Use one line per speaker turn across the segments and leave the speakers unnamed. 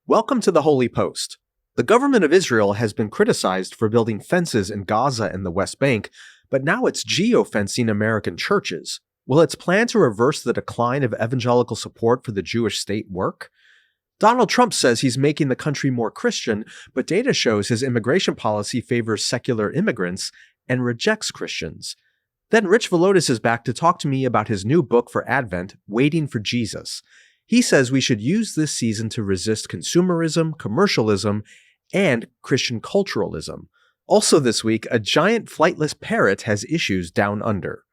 Welcome to the Holy Post. The government of Israel has been criticized for building fences in Gaza and the West Bank, but now it's geofencing American churches. Will its plan to reverse the decline of evangelical support for the Jewish state work? Donald Trump says he's making the country more Christian, but data shows his immigration policy favors secular immigrants and rejects Christians. Then Rich Villodas is back to talk to me about his new book for Advent, Waiting for Jesus. He says we should use this season to resist consumerism, commercialism, and Christian culturalism. Also this week, a giant flightless parrot has issues down under.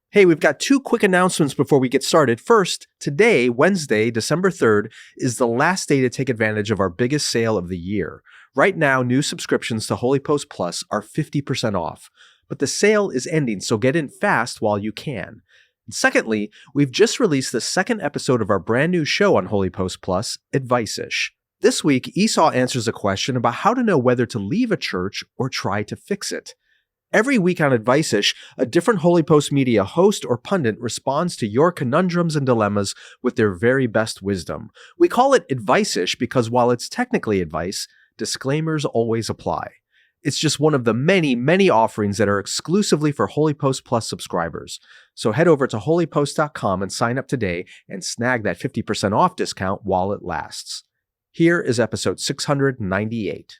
Hey, we've got two quick announcements before we get started. First, today, Wednesday, December 3rd, is the last day to take advantage of our biggest sale of the year. Right now, new subscriptions to HOLYPOST Plus are 50% off, but the sale is ending, so get in fast while you can. And secondly, we've just released the second episode of our brand new show on HOLYPOST Plus, Advice-ish. This week, Esau answers a question about how to know whether to leave a church or try to fix it. Every week on Advice-ish, a different HOLYPOST media host or pundit responds to your conundrums and dilemmas with their very best wisdom. We call it Advice-ish because while it's technically advice, disclaimers always apply. It's just one of the many, many offerings that are exclusively for HOLYPOST Plus subscribers. So head over to holypost.com and sign up today and snag that 50% off discount while it lasts. Here is episode 698.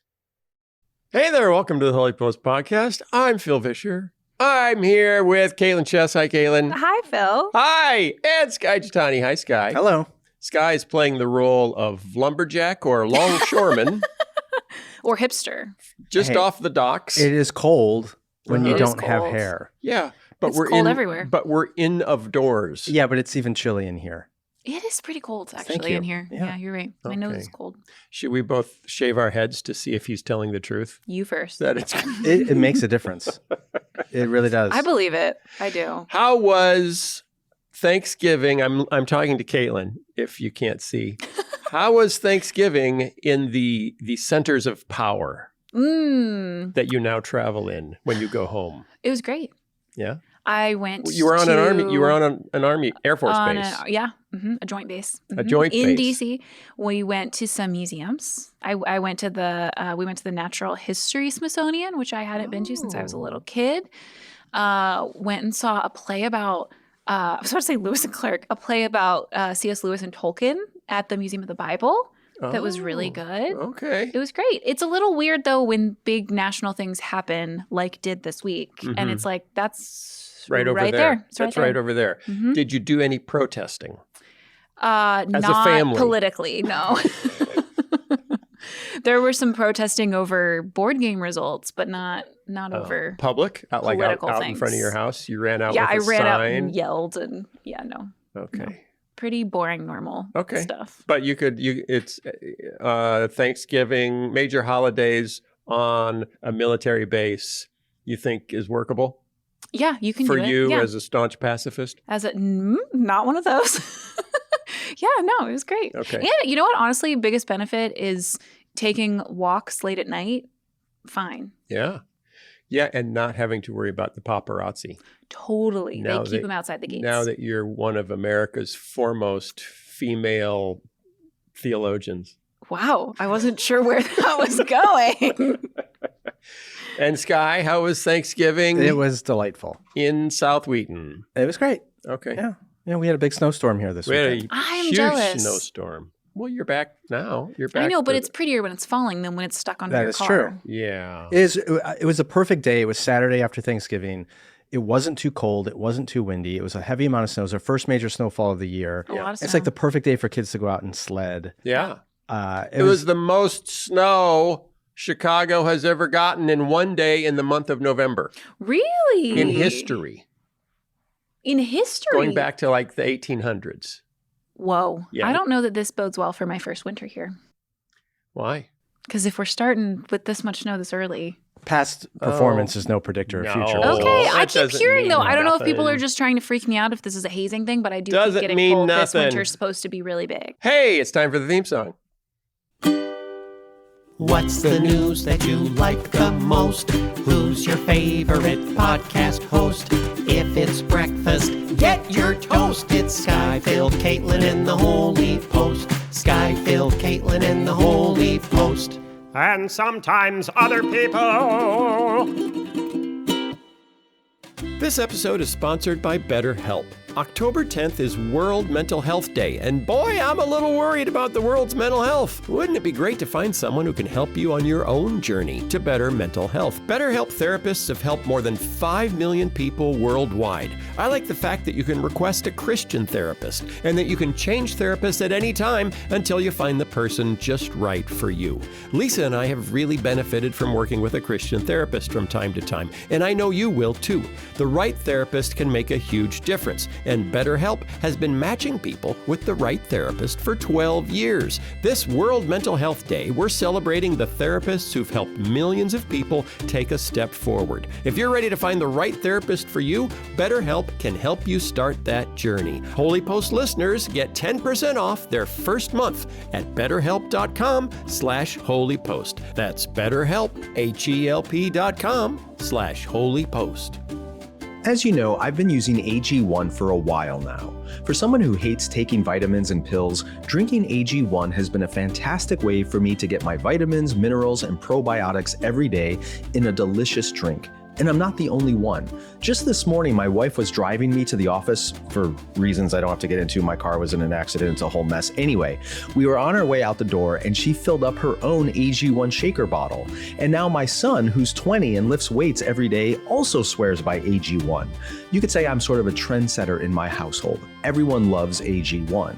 Hey there, welcome to the HOLYPOST podcast. I'm Phil Vischer. I'm here with Caitlin Chess. Hi, Caitlin.
Hi, Phil.
Hi, and Sky Jitani. Hi, Sky.
Hello.
Sky is playing the role of lumberjack or longshoreman.
Or hipster.
Just off the docks.
It is cold when you
It
don't
is
have
cold.
hair.
Yeah, but
It's
we're
cold
in
everywhere.
But we're in of doors.
Yeah, but it's even chilly in here.
It is pretty cold,
Thank
actually,
you.
in here.
Yeah.
Yeah, you're right. My nose
Okay.
is cold.
Should we both shave our heads to see if he's telling the truth?
You first.
That it's.
It makes a difference. It really does.
I believe it. I do.
How was Thanksgiving? I'm talking to Caitlin, if you can't see. How was Thanksgiving in the centers of power that you now travel in when you go home?
It was great.
Yeah.
I went
You were on
to,
an army. You were on an army Air Force base.
A joint base.
A joint
in
base.
DC. We went to some museums. I went to we went to the Natural History Smithsonian, which I hadn't been to since I was a little kid. Went and saw a play about I was about to say Lewis and Clark, a play about C.S. Lewis and Tolkien at the Museum of the Bible. That was really good.
Okay.
It was great. It's a little weird, though, when big national things happen, like did this week. And it's like, that's
Right over there.
there. It's
That's right over there.
Mhm.
Did you do any protesting?
Not
a family?
politically, no. There were some protesting over board game results, but not over.
Public? Out in
political
front of
things.
your house? You ran out
Yeah, I
with a
ran out
sign?
and yelled and no.
Okay.
Pretty boring, normal
Okay.
stuff.
But it's Thanksgiving, major holidays on a military base, you think is workable?
Yeah, you can
For
do it.
you
Yeah.
as a staunch pacifist?
Not one of those. Yeah, no, it was great.
Okay.
And you know what? Honestly, biggest benefit is taking walks late at night. Fine.
Yeah. Yeah, and not having to worry about the paparazzi.
Totally.
Now
they keep them outside the gates.
Now that you're one of America's foremost female theologians.
Wow. I wasn't sure where that was going.
And Sky, how was Thanksgiving
It was delightful.
in South Wheaton?
It was great.
Okay.
Yeah. Yeah, we had a big snowstorm here this
We had
weekend.
a
I'm
huge
jealous.
snowstorm. Well, you're back now. You're back.
I know, but
to
it's prettier when it's falling than when it's stuck under
That
your
is
car.
true.
Yeah.
It was a perfect day. It was Saturday after Thanksgiving. It wasn't too cold. It wasn't too windy. It was a heavy amount of snow. It was our first major snowfall of the year.
A lot of
It's
snow.
like the perfect day for kids to go out and sled.
Yeah.
It
It was the most snow Chicago has ever gotten in one day in the month of November
Really?
in history,
In history?
going back to like the 1800s.
Whoa.
Yeah.
I don't know that this bodes well for my first winter here.
Why?
Because if we're starting with this much snow this early.
past performance is no predictor of
No.
future.
Oh,
Okay, I
that
keep
doesn't
hearing
mean
though. I don't know if people
nothing.
are just trying to freak me out if this is a hazing thing, but I do
Doesn't
keep getting
mean
told this
nothing.
winter's supposed to be really big.
Hey, it's time for the theme song.
What's the news that you like the most? Who's your favorite podcast host? If it's breakfast, get your toast. It's Sky, Phil, Caitlin, and the Holy Post. Skyfill, Caitlin, and the Holy Post.
And sometimes other people.
This episode is sponsored by BetterHelp. October 10th is World Mental Health Day, and boy, I'm a little worried about the world's mental health. Wouldn't it be great to find someone who can help you on your own journey to better mental health? BetterHelp therapists have helped more than 5 million people worldwide. I like the fact that you can request a Christian therapist, and that you can change therapists at any time until you find the person just right for you. Lisa and I have really benefited from working with a Christian therapist from time to time, and I know you will too. The right therapist can make a huge difference. And BetterHelp has been matching people with the right therapist for 12 years. This World Mental Health Day, we're celebrating the therapists who've helped millions of people take a step forward. If you're ready to find the right therapist for you, BetterHelp can help you start that journey. HOLYPOST listeners get 10% off their first month at BetterHelp.com/HOLYPOST. That's BetterHelp, HELP.com/HOLYPOST.
As you know, I've been using AG1 for a while now. For someone who hates taking vitamins and pills, drinking AG1 has been a fantastic way for me to get my vitamins, minerals, and probiotics every day in a delicious drink. And I'm not the only one. Just this morning, my wife was driving me to the office for reasons I don't have to get into. My car was in an accident. It's a whole mess. Anyway, we were on our way out the door and she filled up her own AG1 shaker bottle. And now my son, who's 20 and lifts weights every day, also swears by AG1. You could say I'm sort of a trendsetter in my household. Everyone loves AG1.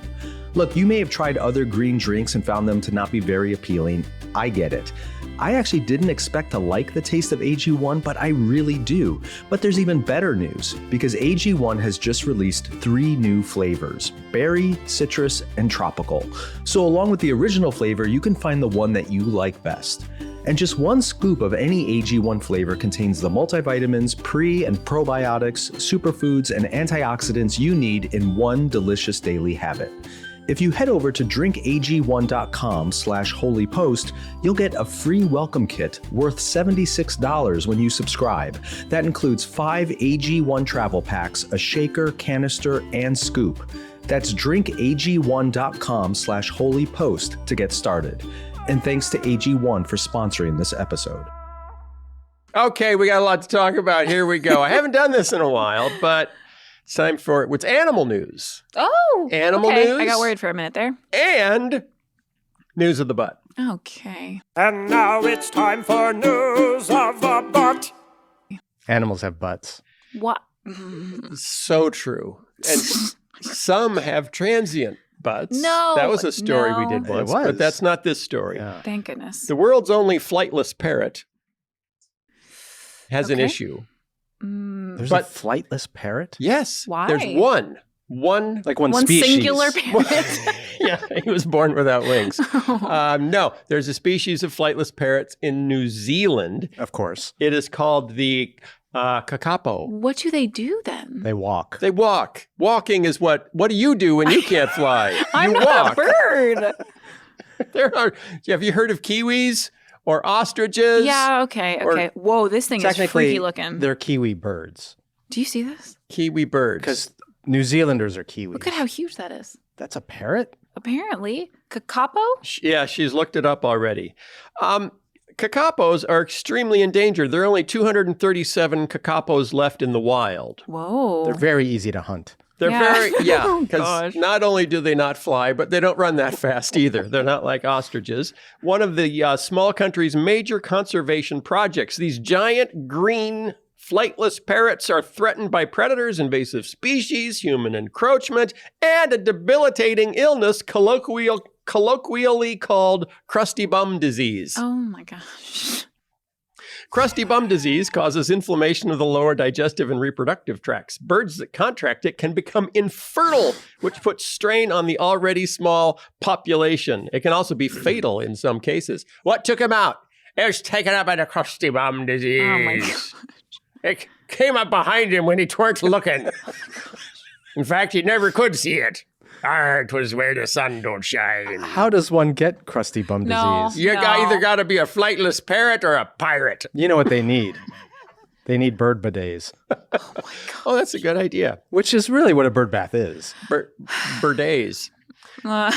Look, you may have tried other green drinks and found them to not be very appealing. I get it. I actually didn't expect to like the taste of AG1, but I really do. But there's even better news, because AG1 has just released 3 new flavors: berry, citrus, and tropical. So along with the original flavor, you can find the one that you like best. And just 1 scoop of any AG1 flavor contains the multivitamins, pre- and probiotics, superfoods, and antioxidants you need in one delicious daily habit. If you head over to drinkag1.com/holypost, you'll get a free welcome kit worth $76 when you subscribe. That includes 5 AG1 travel packs, a shaker, canister, and scoop. That's drinkag1.com/holypost to get started. And thanks to AG1 for sponsoring this episode.
Okay, we got a lot to talk about. Here we go. I haven't done this in a while, but it's time for what's animal news.
Oh,
Animal
okay.
news.
I got worried for a minute there.
And news of the butt.
Okay.
And now it's time for news of the butt.
Animals have butts.
What?
So true. And some have transient butts.
No,
That was a story
no.
we did once,
It was.
but that's not this story.
Yeah.
Thank goodness.
The world's only flightless parrot has an
Okay.
issue.
There's
But-
a flightless parrot?
Yes.
Why?
There's one.
Like one
One
species.
singular parrot.
Yeah, he was born without wings. No, there's a species of flightless parrots in New Zealand.
Of course.
It is called the kakapo.
What do they do then?
They walk.
They walk. Walking is what do you do when you can't fly?
I'm
you
not
walk.
a bird.
Have you heard of kiwis or ostriches?
Yeah, okay,
Or-
okay. Whoa, this thing is
Technically,
freaky looking.
they're kiwi birds.
Do you see this?
Kiwi birds.
Because New Zealanders are kiwis.
Look at how huge that is.
That's a parrot?
Apparently. Kakapo?
Yeah, she's looked it up already. Kakapos are extremely endangered. There are only 237 kakapos left in the wild.
Whoa.
They're very easy to hunt.
They're
Yeah. Oh,
because
gosh.
not only do they not fly, but they don't run that fast either. They're not like ostriches. One of the small country's major conservation projects, these giant green flightless parrots are threatened by predators, invasive species, human encroachment, and a debilitating illness colloquially called crusty bum disease.
Oh my gosh.
Crusty bum disease causes inflammation of the lower digestive and reproductive tracts. Birds that contract it can become infertile, which puts strain on the already small population. It can also be fatal in some cases. What took him out? It was taken up by the crusty bum disease.
Oh my gosh.
It came up behind him when he weren't looking. In fact, he never could see it. It was where the sun don't shine.
How does one get crusty bum
No.
disease?
You
No.
either got to be a flightless parrot or a pirate.
You know what they need? They need bird bidets,
Oh, that's a good idea.
which is really what a bird bath is.
Birdays.
Uh,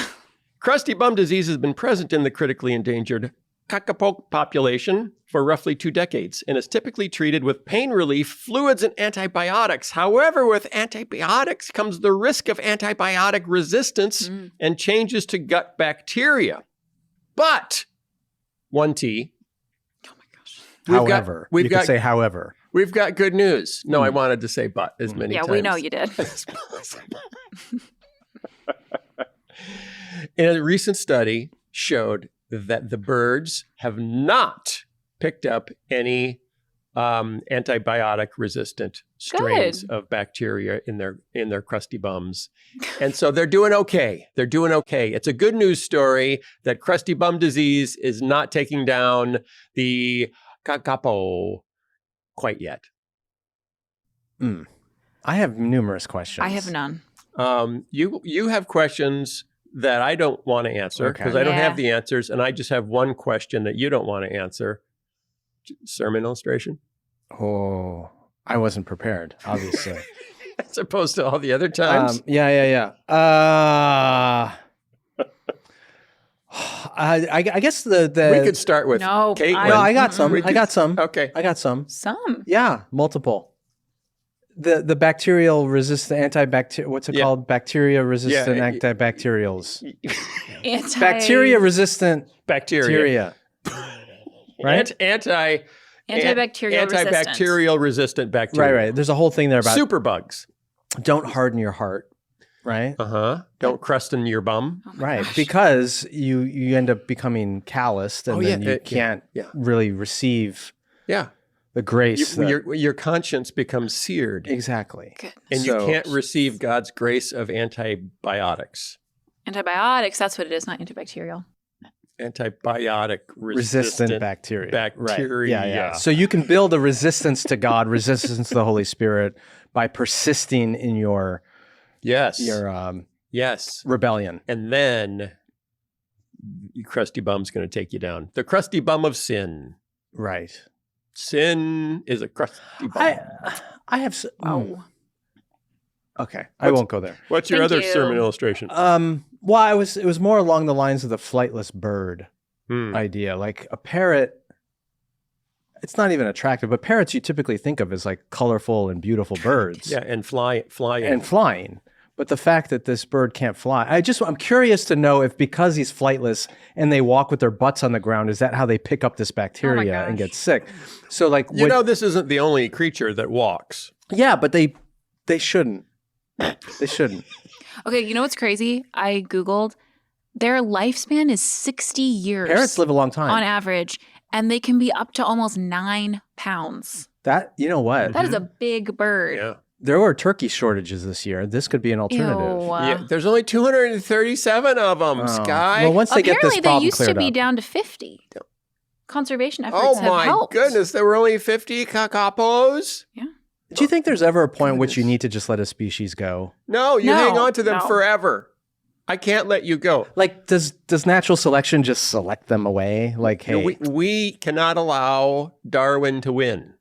Crusty bum disease has been present in the critically endangered kakapo population for roughly 2 decades and is typically treated with pain relief, fluids, and antibiotics. However, with antibiotics comes the risk of antibiotic resistance and changes to gut bacteria. But, 1T.
Oh my gosh.
However, you could say however.
We've got good news. No, I wanted to say but as many times.
Yeah, we know you did.
And a recent study showed that the birds have not picked up any antibiotic-resistant strains of bacteria in their crusty bums. And so they're doing okay. They're doing okay. It's a good news story that crusty bum disease is not taking down the kakapo quite yet.
I have numerous questions.
I have none.
You have questions that I don't want to answer because I don't have the answers, and I just have one question that you don't want to answer. Sermon illustration?
Oh, I wasn't prepared, obviously.
As opposed to all the other times?
Yeah. I guess the
we could start with Caitlin.
No, I got some. I got some.
Okay.
I got some.
Some.
Yeah, multiple. The bacterial resistant antibacterial, what's it called? Bacteria resistant antibacterials. Bacteria resistant
bacteria.
Right?
Antibacterial resistant bacteria.
Right. There's a whole thing there about
superbugs.
Don't harden your heart, right?
Don't crustin your bum.
Right. Because you end up becoming calloused and then you can't really receive the grace.
Your conscience becomes seared.
Exactly.
And you can't receive God's grace of antibiotics.
Antibiotics, that's what it is, not antibacterial.
Antibiotic
resistant bacteria.
Right.
Yeah. So you can build a resistance to God, resistance to the Holy Spirit by persisting in your rebellion.
And then your crusty bum's going to take you down. The crusty bum of sin.
Right.
Sin is a crusty bum.
I have Okay, I won't go there.
What's your other sermon illustration?
Well, it was more along the lines of the flightless bird idea. Like a parrot, it's not even attractive, but parrots you typically think of as like colorful and beautiful birds.
Yeah, and flying.
But the fact that this bird can't fly, I'm curious to know if because he's flightless and they walk with their butts on the ground, is that how they pick up this bacteria and get sick? So like,
this isn't the only creature that walks.
Yeah, but they shouldn't. They shouldn't.
Okay, you know what's crazy? I Googled. Their lifespan is 60 years.
Parrots live a long time.
On average, and they can be up to almost 9 pounds.
You know what?
That is a big bird.
Yeah.
There were turkey shortages this year. This could be an alternative.
Yeah, there's only 237 of them, Sky.
Well, once they get this problem
Apparently, they used to be
up.
down to 50. Conservation efforts have helped.
Oh, my goodness. There were only 50 kakapos?
Yeah.
Do you think there's ever a point in which you need to just let a species go?
No, you hang on to them forever. I can't let you go.
Like, does natural selection just select them away? Like, hey,
we cannot allow Darwin to win,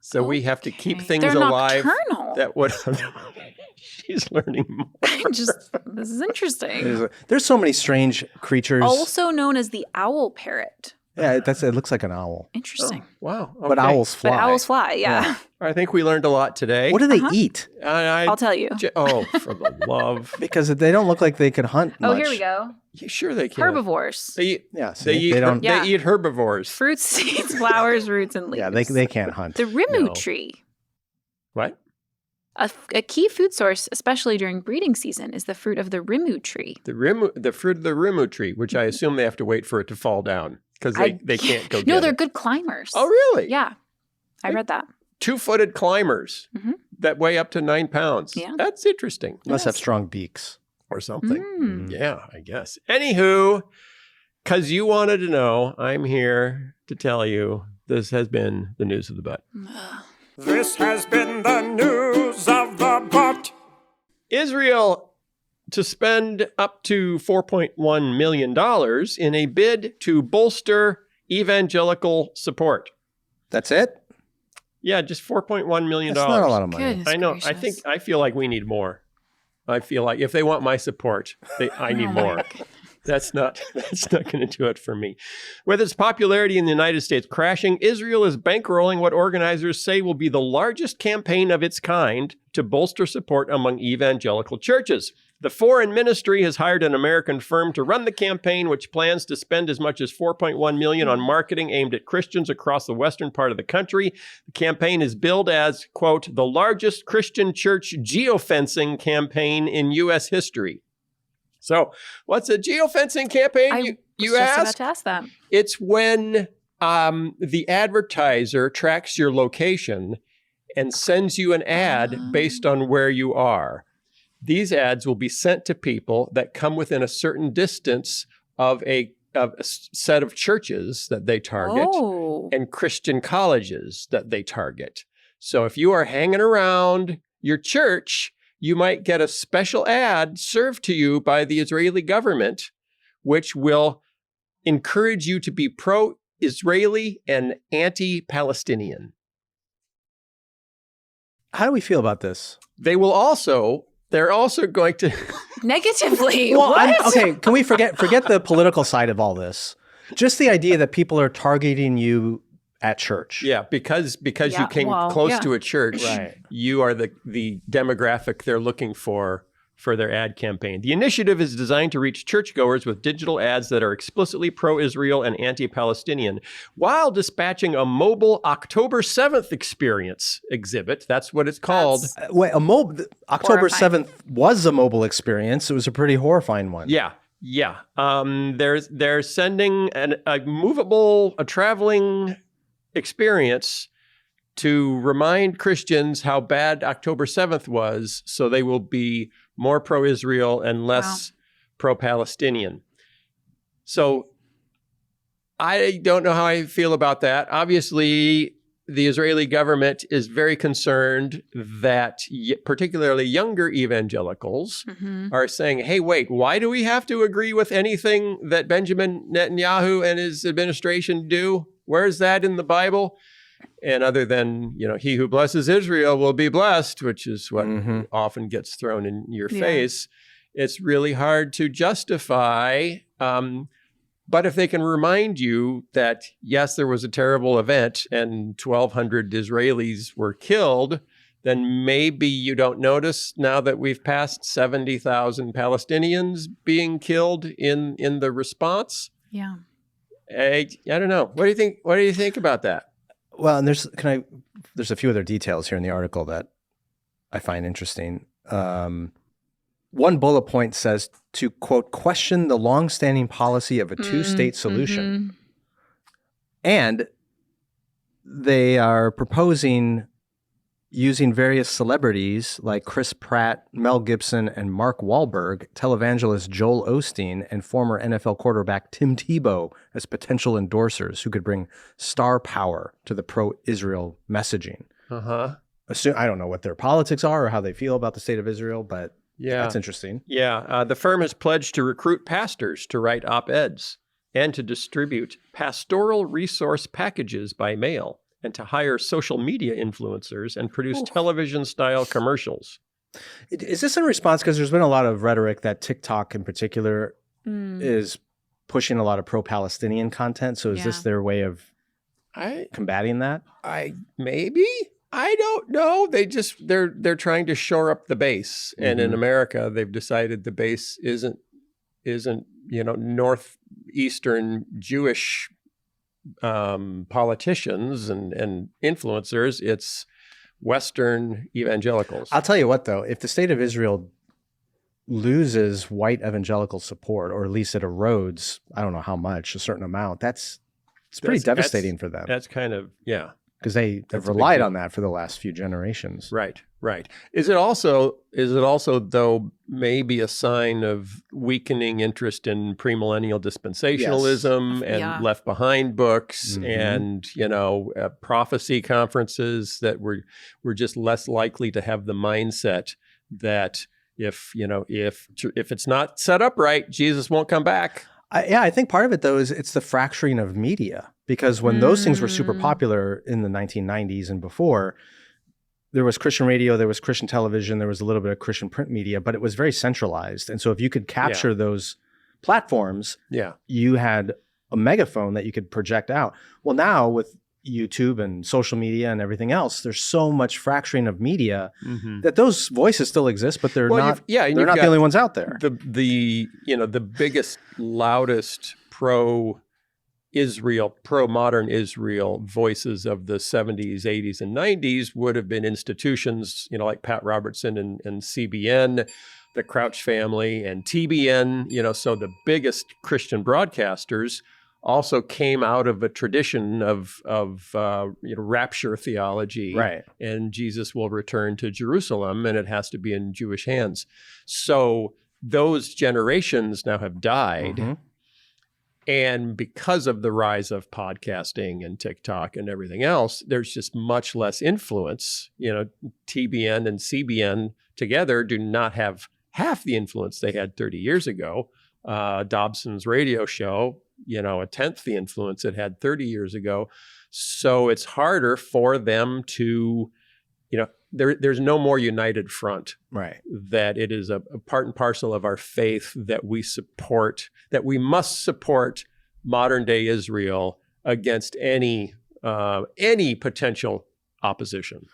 so we have to keep things alive.
Nocturnal.
That would. She's learning more.
This is interesting.
There's so many strange creatures.
Also known as the owl parrot.
Yeah, it looks like an owl.
Interesting.
Oh, wow. Okay.
But owls fly.
But owls fly, yeah.
I think we learned a lot today.
What do they eat?
I'll tell you.
For the love.
Because they don't look like they could hunt much.
Oh, here we go.
Yeah, sure they can.
Herbivores.
They eat.
Yeah,
they eat herbivores.
Fruits, seeds, flowers, roots, and leaves.
Yeah, they can't hunt.
The rimu tree.
What?
A key food source, especially during breeding season, is the fruit of the rimu tree.
The fruit of the rimu tree, which I assume they have to wait for it to fall down because they can't go get it.
No, they're good climbers.
Oh, really?
Yeah. I read that.
2-footed climbers that weigh up to 9 pounds.
Yeah.
That's interesting.
Must have strong beaks.
Or something. Yeah, I guess. Anywho, because you wanted to know, I'm here to tell you this has been the news of the butt.
This has been the news of the butt.
Israel to spend up to $4.1 million in a bid to bolster evangelical support.
That's it?
Yeah, just $4.1 million.
That's not a lot of money.
Goodness
I know.
gracious.
I feel like we need more. I feel like if they want my support, I need more. That's not going to do it for me. With its popularity in the United States crashing, Israel is bankrolling what organizers say will be the largest campaign of its kind to bolster support among evangelical churches. The foreign ministry has hired an American firm to run the campaign, which plans to spend as much as $4.1 million on marketing aimed at Christians across the western part of the country. The campaign is billed as, quote, the largest Christian church geofencing campaign in U.S. history. So what's a geofencing campaign? You
just
ask?
about to ask that.
It's when the advertiser tracks your location and sends you an ad based on where you are. These ads will be sent to people that come within a certain distance of a set of churches that they target and Christian colleges that they target. So if you are hanging around your church, you might get a special ad served to you by the Israeli government, which will encourage you to be pro-Israeli and anti-Palestinian.
How do we feel about this?
They're also going to
Negatively.
Well,
what?
okay, can we forget the political side of all this? Just the idea that people are targeting you at church.
Yeah, because you came close to a church,
Right.
You are the demographic they're looking for their ad campaign. The initiative is designed to reach churchgoers with digital ads that are explicitly pro-Israel and anti-Palestinian, while dispatching a mobile October 7th experience exhibit. That's what it's called.
October 7th was a mobile experience. It was a pretty horrifying one.
Yeah. They're sending a traveling experience to remind Christians how bad October 7th was, so they will be more pro-Israel and less pro-Palestinian. So I don't know how I feel about that. Obviously, the Israeli government is very concerned that particularly younger evangelicals are saying, hey, wait, why do we have to agree with anything that Benjamin Netanyahu and his administration do? Where's that in the Bible? And other than, he who blesses Israel will be blessed, which is what often gets thrown in your face, it's really hard to justify. But if they can remind you that, yes, there was a terrible event and 1,200 Israelis were killed, then maybe you don't notice now that we've passed 70,000 Palestinians being killed in the response.
Yeah.
I don't know. What do you think? What do you think about that?
Well, and there's a few other details here in the article that I find interesting. One bullet point says to, quote, question the longstanding policy of a two-state solution. And they are proposing using various celebrities like Chris Pratt, Mel Gibson, and Mark Wahlberg, televangelist Joel Osteen, and former NFL quarterback Tim Tebow as potential endorsers who could bring star power to the pro-Israel messaging. I don't know what their politics are or how they feel about the state of Israel, but that's interesting.
Yeah. The firm has pledged to recruit pastors to write op-eds and to distribute pastoral resource packages by mail, and to hire social media influencers and produce television-style commercials.
Is this in response, because there's been a lot of rhetoric that TikTok in particular is pushing a lot of pro-Palestinian content, so is this their way of combating that?
Maybe? I don't know. They're trying to shore up the base, and in America, they've decided the base isn't northeastern Jewish politicians and influencers, it's Western evangelicals.
I'll tell you what, though, if the state of Israel loses white evangelical support, or at least it erodes, I don't know how much, a certain amount, it's pretty devastating for them.
That's kind of,
because they have relied on that for the last few generations.
Right. Is it also though maybe a sign of weakening interest in premillennial dispensationalism and Left Behind books and prophecy conferences that we're just less likely to have the mindset that if it's not set up right, Jesus won't come back.
I think part of it, though, is it's the fracturing of media, because when those things were super popular in the 1990s and before, there was Christian radio, there was Christian television, there was a little bit of Christian print media, but it was very centralized. And so if you could capture those platforms,
Yeah.
you had a megaphone that you could project out. Well, now with YouTube and social media and everything else, there's so much fracturing of media that those voices still exist, but they're not.
And
they're not the only ones out there.
The biggest, loudest pro-Israel, pro-modern Israel voices of the 70s, 80s, and 90s would have been institutions, like Pat Robertson and CBN, the Crouch family, and TBN. So the biggest Christian broadcasters also came out of a tradition of rapture theology,
Right?
And Jesus will return to Jerusalem, and it has to be in Jewish hands. So those generations now have died, and because of the rise of podcasting and TikTok and everything else, there's just much less influence. TBN and CBN together do not have half the influence they had 30 years ago. Dobson's radio show, a tenth the influence it had 30 years ago. So it's harder for them to, there's no more united front.
Right.
That it is a part and parcel of our faith that we support, that we must support modern day Israel against any potential opposition.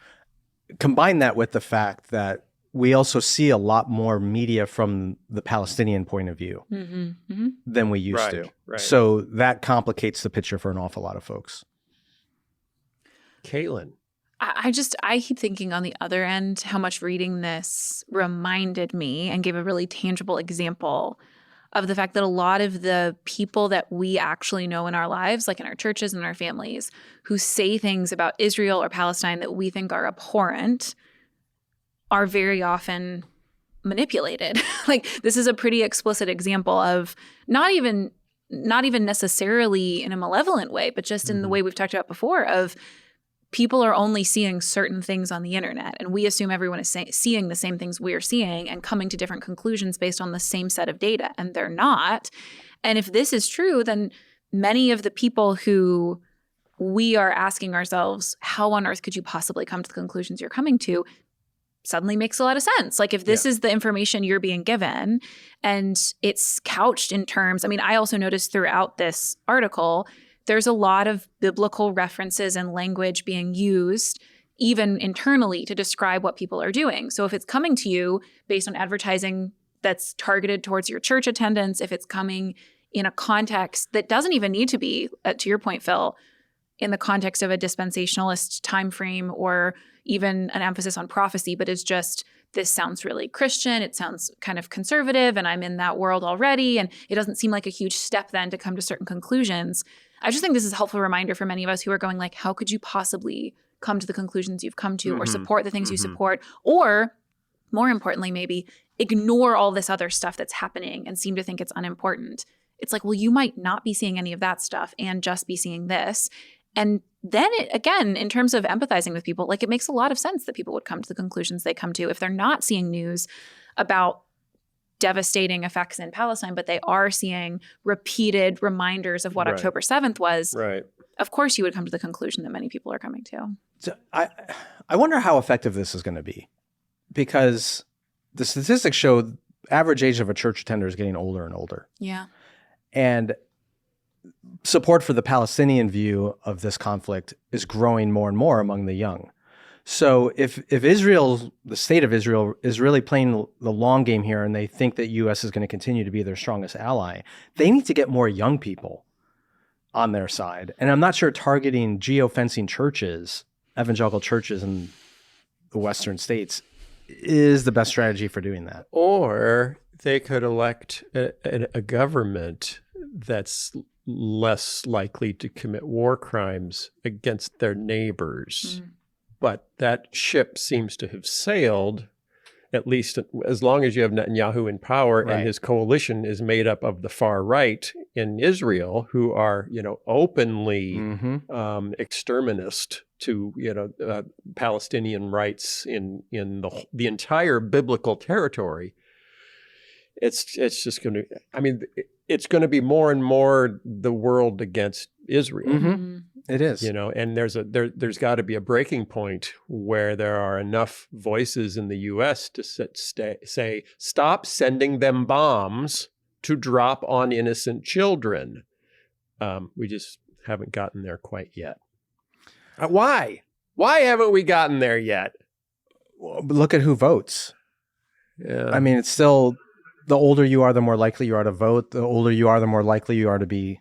Combine that with the fact that we also see a lot more media from the Palestinian point of view than we used to.
Right.
So that complicates the picture for an awful lot of folks.
Caitlin.
I keep thinking on the other end how much reading this reminded me and gave a really tangible example of the fact that a lot of the people that we actually know in our lives, like in our churches and our families, who say things about Israel or Palestine that we think are abhorrent, are very often manipulated. Like, this is a pretty explicit example of not even necessarily in a malevolent way, but just in the way we've talked about before of people are only seeing certain things on the internet, and we assume everyone is seeing the same things we're seeing and coming to different conclusions based on the same set of data, and they're not. And if this is true, then many of the people who we are asking ourselves, how on earth could you possibly come to the conclusions you're coming to, suddenly makes a lot of sense. Like, if this is the information you're being given and it's couched in terms, I also noticed throughout this article, there's a lot of biblical references and language being used even internally to describe what people are doing. So if it's coming to you based on advertising that's targeted towards your church attendance, if it's coming in a context that doesn't even need to be, to your point, Phil, in the context of a dispensationalist time frame or even an emphasis on prophecy, but is just, this sounds really Christian, it sounds kind of conservative, and I'm in that world already, and it doesn't seem like a huge step then to come to certain conclusions. I just think this is a helpful reminder for many of us who are going like, how could you possibly come to the conclusions you've come to or support the things you support, or more importantly, maybe ignore all this other stuff that's happening and seem to think it's unimportant. It's like, well, you might not be seeing any of that stuff and just be seeing this. And then it, again, in terms of empathizing with people, like, it makes a lot of sense that people would come to the conclusions they come to if they're not seeing news about devastating effects in Palestine, but they are seeing repeated reminders of what October 7th was.
Right.
Of course, you would come to the conclusion that many people are coming to.
So I wonder how effective this is going to be, because the statistics show average age of a church attender is getting older and older.
Yeah.
And support for the Palestinian view of this conflict is growing more and more among the young. So if Israel, the state of Israel, is really playing the long game here, and they think that U.S. is going to continue to be their strongest ally, they need to get more young people on their side. And I'm not sure targeting geofencing churches, evangelical churches in the Western states, is the best strategy for doing that.
Or they could elect a government that's less likely to commit war crimes against their neighbors. But that ship seems to have sailed, at least as long as you have Netanyahu in power, and his coalition is made up of the far right in Israel, who are, openly exterminist to, Palestinian rights in the entire biblical territory. It's just going to, it's going to be more and more the world against Israel.
It is.
And there's got to be a breaking point where there are enough voices in the U.S. to say, stop sending them bombs to drop on innocent children. We just haven't gotten there quite yet. Why? Why haven't we gotten there yet?
Well, look at who votes.
Yeah.
I mean, it's still, the older you are, the more likely you are to vote. The older you are, the more likely you are to be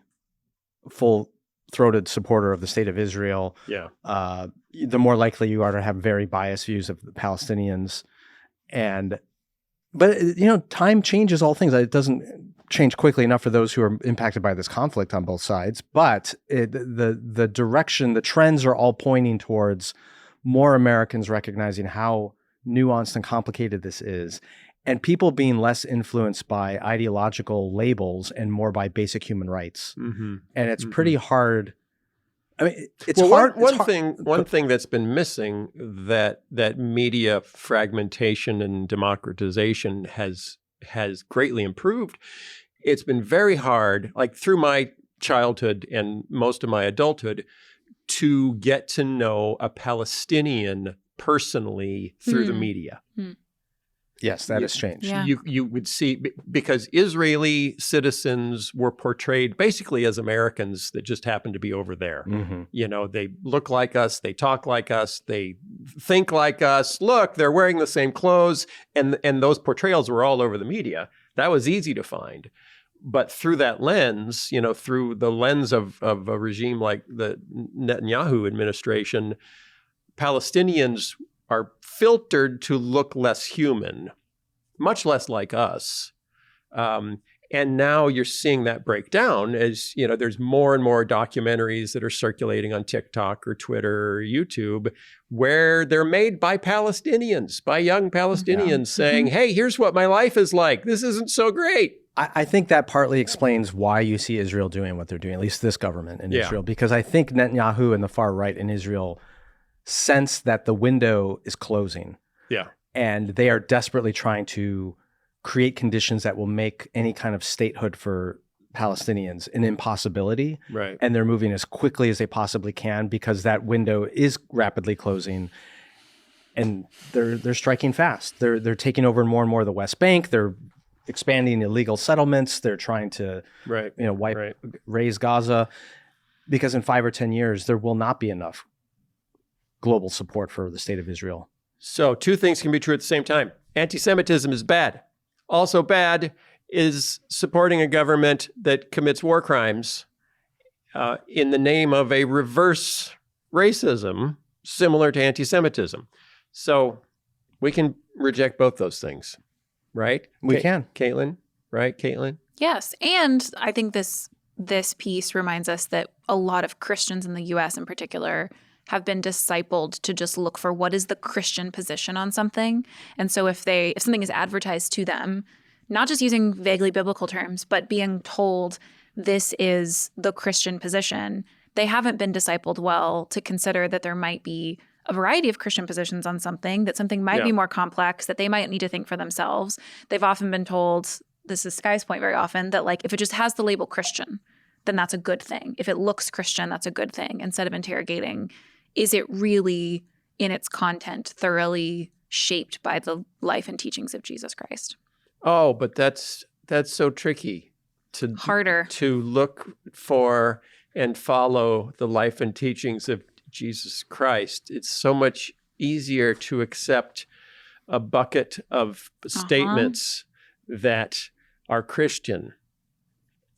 full-throated supporter of the state of Israel.
Yeah.
The more likely you are to have very biased views of the Palestinians. But time changes all things. It doesn't change quickly enough for those who are impacted by this conflict on both sides. But the direction, the trends are all pointing towards more Americans recognizing how nuanced and complicated this is, and people being less influenced by ideological labels and more by basic human rights.
Mm-hmm.
And it's pretty hard. I mean, it's
well,
hard.
One thing that's been missing that media fragmentation and democratization has greatly improved. It's been very hard, like through my childhood and most of my adulthood, to get to know a Palestinian personally through the media.
Yes, that has changed.
Yeah.
You would see, because Israeli citizens were portrayed basically as Americans that just happened to be over there.
Mm-hmm.
They look like us, they talk like us, they think like us. Look, they're wearing the same clothes, and those portrayals were all over the media. That was easy to find. But through that lens, through the lens of a regime like the Netanyahu administration, Palestinians are filtered to look less human, much less like us. And now you're seeing that break down as, there's more and more documentaries that are circulating on TikTok or Twitter or YouTube where they're made by Palestinians, by young Palestinians saying, hey, here's what my life is like. This isn't so great.
I think that partly explains why you see Israel doing what they're doing, at least this government in Israel, because I think Netanyahu and the far right in Israel sense that the window is closing.
Yeah.
And they are desperately trying to create conditions that will make any kind of statehood for Palestinians an impossibility.
Right.
And they're moving as quickly as they possibly can because that window is rapidly closing. And they're striking fast. They're taking over more and more of the West Bank. They're expanding illegal settlements. They're trying to raise Gaza, because in 5 or 10 years there will not be enough global support for the state of Israel.
So 2 things can be true at the same time. Anti-Semitism is bad. Also bad is supporting a government that commits war crimes in the name of a reverse racism similar to anti-Semitism. So we can reject both those things, right?
We can.
Caitlin, right? Caitlin?
Yes. And I think this piece reminds us that a lot of Christians in the U.S. in particular have been discipled to just look for what is the Christian position on something. And so if something is advertised to them, not just using vaguely biblical terms, but being told this is the Christian position, they haven't been discipled well to consider that there might be a variety of Christian positions on something, that something might be more complex, that they might need to think for themselves. They've often been told, this is Skye's point very often, that if it just has the label Christian, then that's a good thing. If it looks Christian, that's a good thing, instead of interrogating, is it really in its content thoroughly shaped by the life and teachings of Jesus Christ?
Oh, but that's so tricky to look for and follow the life and teachings of Jesus Christ. It's so much easier to accept a bucket of statements that are Christian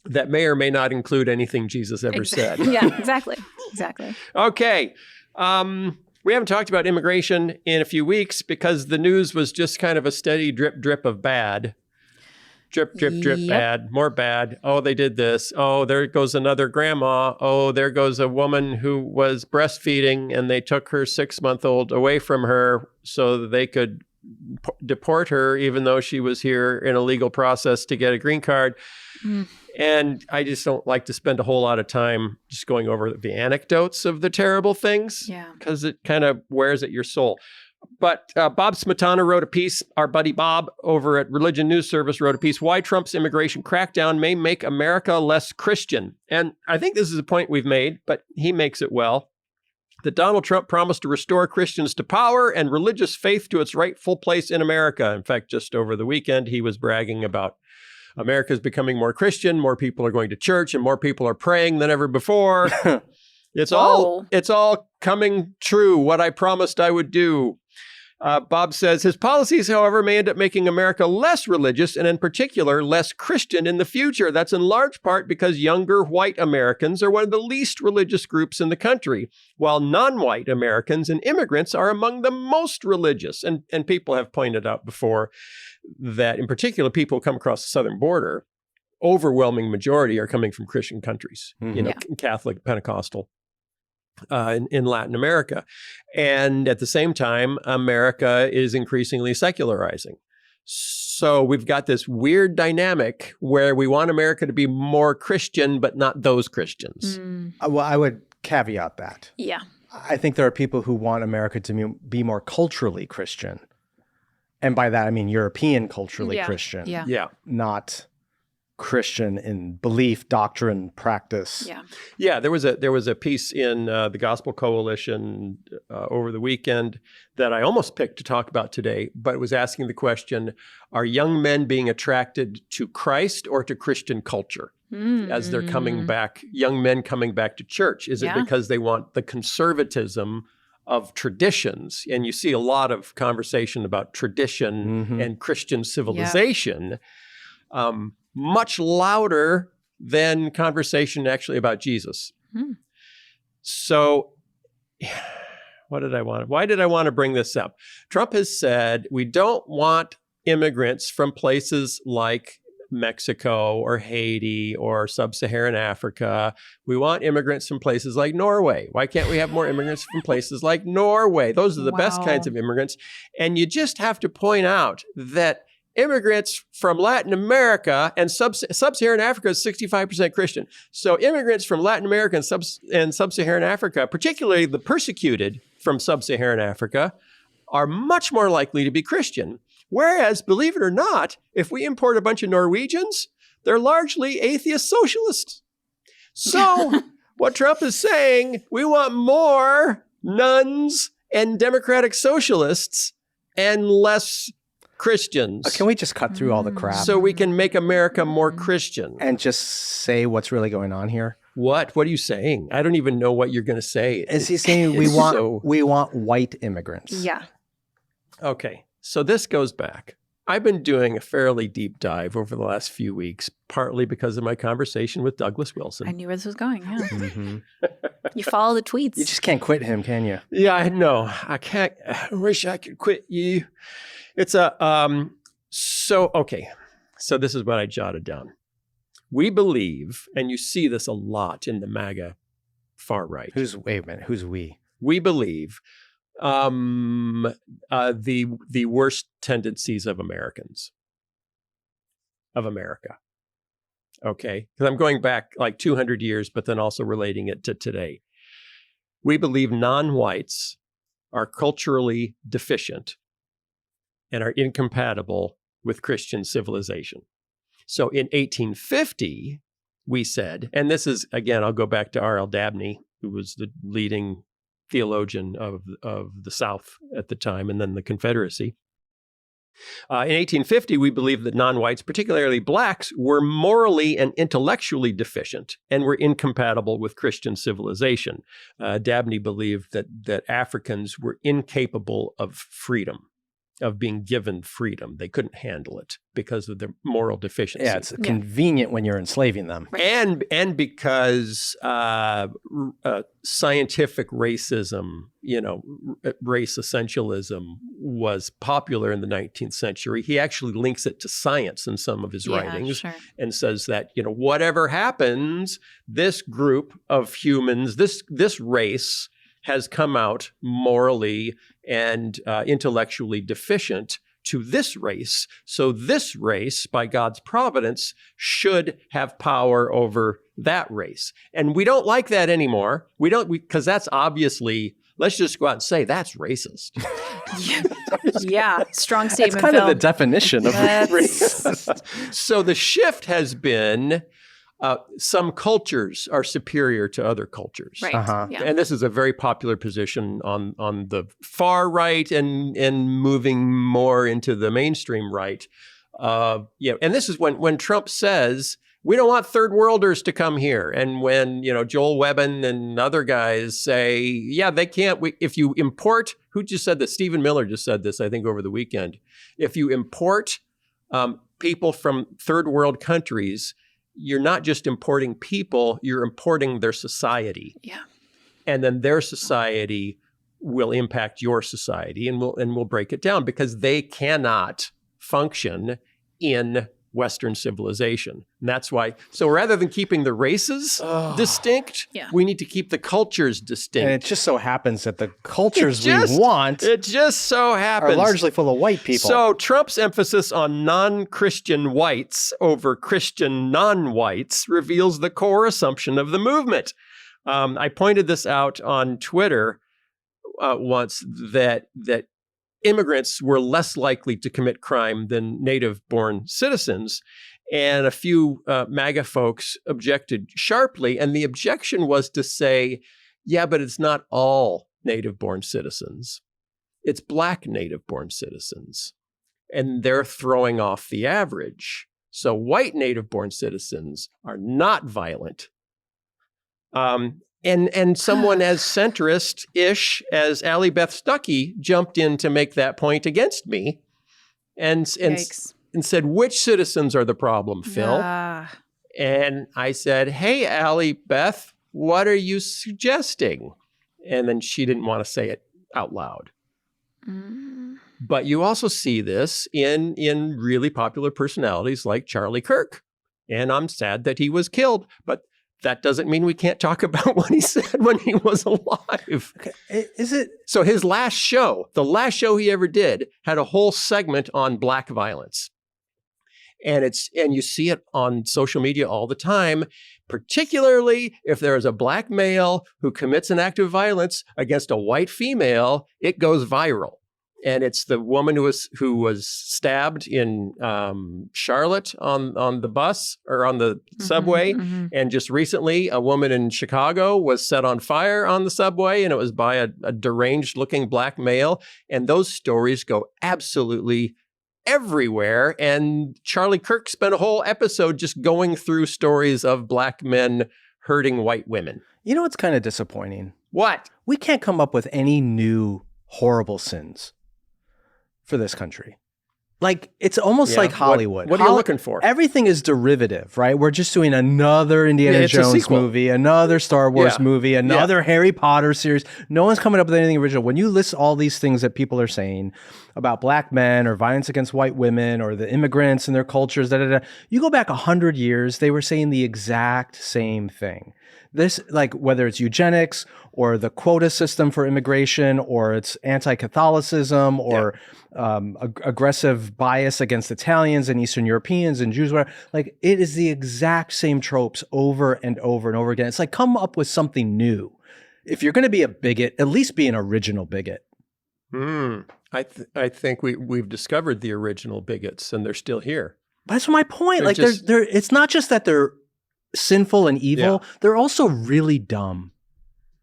that may or may not include anything Jesus ever said.
Yeah, exactly.
Okay. We haven't talked about immigration in a few weeks because the news was just kind of a steady drip, drip of bad. Drip, drip, drip, bad, more bad. Oh, they did this. Oh, there goes another grandma. Oh, there goes a woman who was breastfeeding and they took her 6-month-old away from her so that they could deport her, even though she was here in a legal process to get a green card. And I just don't like to spend a whole lot of time just going over the anecdotes of the terrible things because it kind of wears at your soul. But Bob Smetana wrote a piece, our buddy Bob over at Religion News Service wrote a piece, Why Trump's Immigration Crackdown May Make America Less Christian. And I think this is a point we've made, but he makes it well, that Donald Trump promised to restore Christians to power and religious faith to its rightful place in America. In fact, just over the weekend, he was bragging about America is becoming more Christian, more people are going to church, and more people are praying than ever before. It's all coming true, what I promised I would do. Bob says, his policies, however, may end up making America less religious and in particular less Christian in the future. That's in large part because younger white Americans are one of the least religious groups in the country, while non-white Americans and immigrants are among the most religious. And people have pointed out before that in particular people who come across the southern border, overwhelming majority are coming from Christian countries, Catholic, Pentecostal. In Latin America. And at the same time, America is increasingly secularizing. So we've got this weird dynamic where we want America to be more Christian, but not those Christians.
Well, I would caveat that.
Yeah.
I think there are people who want America to be more culturally Christian. And by that, I mean European culturally Christian.
Yeah.
Not Christian in belief, doctrine, practice.
Yeah. There was a piece in the Gospel Coalition over the weekend that I almost picked to talk about today, but it was asking the question: are young men being attracted to Christ or to Christian culture as they're coming back? Young men coming back to church, is it because they want the conservatism of traditions? And you see a lot of conversation about tradition and Christian civilization. Much louder than conversation actually about Jesus. So why did I want to bring this up? Trump has said we don't want immigrants from places like Mexico or Haiti or sub-Saharan Africa. We want immigrants from places like Norway. Why can't we have more immigrants from places like Norway? Those are the best kinds of immigrants. And you just have to point out that immigrants from Latin America and sub-Saharan Africa is 65% Christian. So immigrants from Latin America and sub-Saharan Africa, particularly the persecuted from sub-Saharan Africa, are much more likely to be Christian. Whereas, believe it or not, if we import a bunch of Norwegians, they're largely atheist socialists. So what Trump is saying, we want more nuns and democratic socialists and less Christians.
Can we just cut through all the crap
so we can make America more Christian?
and just say what's really going on here?
What are you saying? I don't even know what you're going to say.
Is he saying we want white immigrants?
Yeah.
Okay, so this goes back. I've been doing a fairly deep dive over the last few weeks, partly because of my conversation with Douglas Wilson.
I knew where this was going. Yeah. You follow the tweets.
You just can't quit him, can you?
Yeah, I know. I can't. I wish I could quit you. It's so this is what I jotted down. We believe, and you see this a lot in the MAGA far right.
Wait a minute, who's we?
We believe the worst tendencies of Americans, of America. Okay, because I'm going back like 200 years, but then also relating it to today. We believe non-whites are culturally deficient and are incompatible with Christian civilization. So in 1850, we said, and this is, again, I'll go back to R.L. Dabney, who was the leading theologian of the South at the time, and then the Confederacy. In 1850, we believed that non-whites, particularly blacks, were morally and intellectually deficient and were incompatible with Christian civilization. Dabney believed that Africans were incapable of freedom, of being given freedom. They couldn't handle it because of their moral deficiency.
Yeah, it's convenient when you're enslaving them.
Right. And because scientific racism, race essentialism was popular in the 19th century. He actually links it to science in some of his writings and says that, whatever happens, this group of humans, this race has come out morally and intellectually deficient to this race. So this race, by God's providence, should have power over that race. And we don't like that anymore. Because that's obviously, let's just go out and say that's racist.
Yeah, strong statement.
It's kind of the definition of racist.
So the shift has been some cultures are superior to other cultures.
Right. Yeah.
And this is a very popular position on the far right and moving more into the mainstream right. And this is when Trump says, we don't want third worlders to come here. And when, Joel Webbin and other guys say, yeah, they can't. If you import, who just said this? Stephen Miller just said this, I think, over the weekend. If you import people from third world countries, you're not just importing people, you're importing their society.
Yeah.
And then their society will impact your society, and we'll break it down because they cannot function in Western civilization. And that's why. So rather than keeping the races distinct, we need to keep the cultures distinct.
And it just so happens that the cultures we want
it just so happens
are largely full of white people.
So Trump's emphasis on non-Christian whites over Christian non-whites reveals the core assumption of the movement. I pointed this out on Twitter once that immigrants were less likely to commit crime than native-born citizens. And a few MAGA folks objected sharply. And the objection was to say, yeah, but it's not all native-born citizens. It's Black native-born citizens. And they're throwing off the average. So white native-born citizens are not violent. And someone as centrist-ish as Allie Beth Stuckey jumped in to make that point against me and said, which citizens are the problem, Phil? And I said, hey, Allie Beth, what are you suggesting? And then she didn't want to say it out loud. But you also see this in really popular personalities like Charlie Kirk. And I'm sad that he was killed, but that doesn't mean we can't talk about what he said when he was alive.
Okay. Is it?
So his last show, the last show he ever did, had a whole segment on Black violence. And you see it on social media all the time, particularly if there is a Black male who commits an act of violence against a white female, it goes viral. And it's the woman who was stabbed in Charlotte on the bus or on the subway. And just recently, a woman in Chicago was set on fire on the subway, and it was by a deranged-looking Black male. And those stories go absolutely everywhere. And Charlie Kirk spent a whole episode just going through stories of Black men hurting white women.
You know what's kind of disappointing?
What?
We can't come up with any new horrible sins for this country. Like, it's almost like Hollywood.
What are you looking for?
Everything is derivative, right? We're just doing another Indiana Jones movie, another Star Wars movie, another Harry Potter series. No one's coming up with anything original. When you list all these things that people are saying about Black men or violence against white women or the immigrants and their cultures, you go back 100 years, they were saying the exact same thing. This, like, whether it's eugenics or the quota system for immigration or it's anti-Catholicism or aggressive bias against Italians and Eastern Europeans and Jews, whatever, like, it is the exact same tropes over and over and over again. It's like, come up with something new. If you're going to be a bigot, at least be an original bigot.
I think we've discovered the original bigots, and they're still here.
That's my point. They're it's not just that they're sinful and evil, they're also really dumb.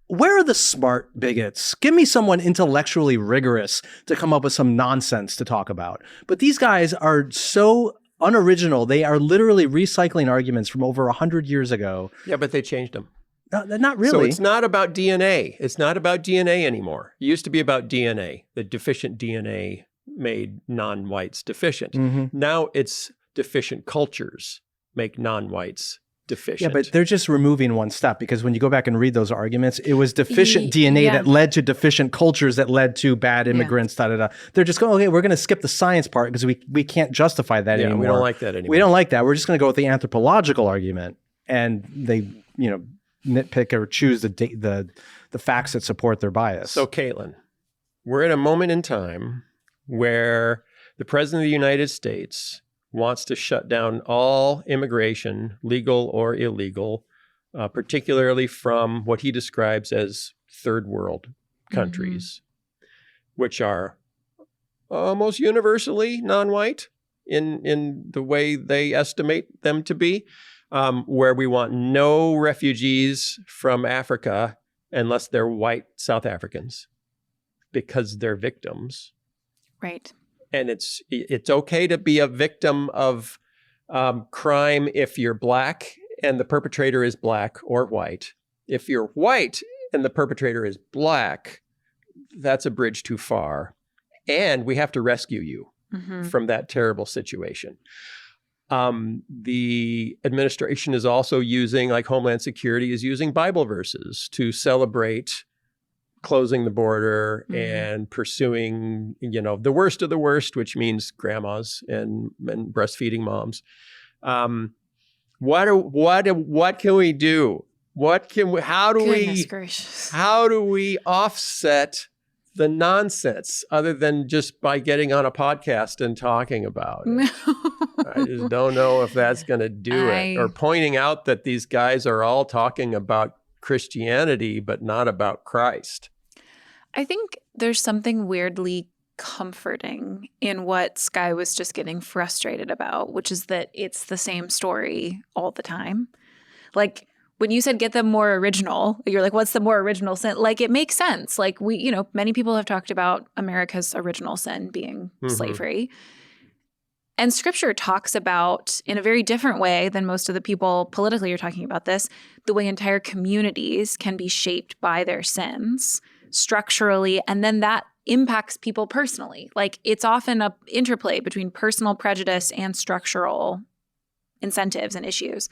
Where are the smart bigots? Give me someone intellectually rigorous to come up with some nonsense to talk about. But these guys are so unoriginal. They are literally recycling arguments from over 100 years ago.
Yeah, but they changed them.
Not really.
So it's not about DNA. It's not about DNA anymore. It used to be about DNA. The deficient DNA made non-whites deficient. Now it's deficient cultures make non-whites deficient.
Yeah, but they're just removing one step, because when you go back and read those arguments, it was deficient DNA that led to deficient cultures that led to bad immigrants, They're just going, okay, we're going to skip the science part because we can't justify that anymore.
We don't like that anymore.
We don't like that. We're just going to go with the anthropological argument. And they, nitpick or choose the facts that support their bias.
So, Caitlin, we're in a moment in time where the President of the United States wants to shut down all immigration, legal or illegal, particularly from what he describes as third world countries, which are almost universally non-white in the way they estimate them to be, where we want no refugees from Africa unless they're white South Africans because they're victims.
Right.
And it's okay to be a victim of crime if you're black and the perpetrator is black or white. If you're white and the perpetrator is black, that's a bridge too far. And we have to rescue you from that terrible situation. The administration is also using, like Homeland Security is using Bible verses to celebrate closing the border and pursuing, the worst of the worst, which means grandmas and breastfeeding moms. What can we do? How do we offset the nonsense other than just by getting on a podcast and talking about it? I just don't know if that's going to do it. Or pointing out that these guys are all talking about Christianity, but not about Christ.
I think there's something weirdly comforting in what Skye was just getting frustrated about, which is that it's the same story all the time. Like, when you said get them more original, you're like, what's the more original sin? Like, it makes sense. Like, many people have talked about America's original sin being slavery. And scripture talks about, in a very different way than most of the people politically are talking about this, the way entire communities can be shaped by their sins structurally, and then that impacts people personally. Like, it's often an interplay between personal prejudice and structural incentives and issues.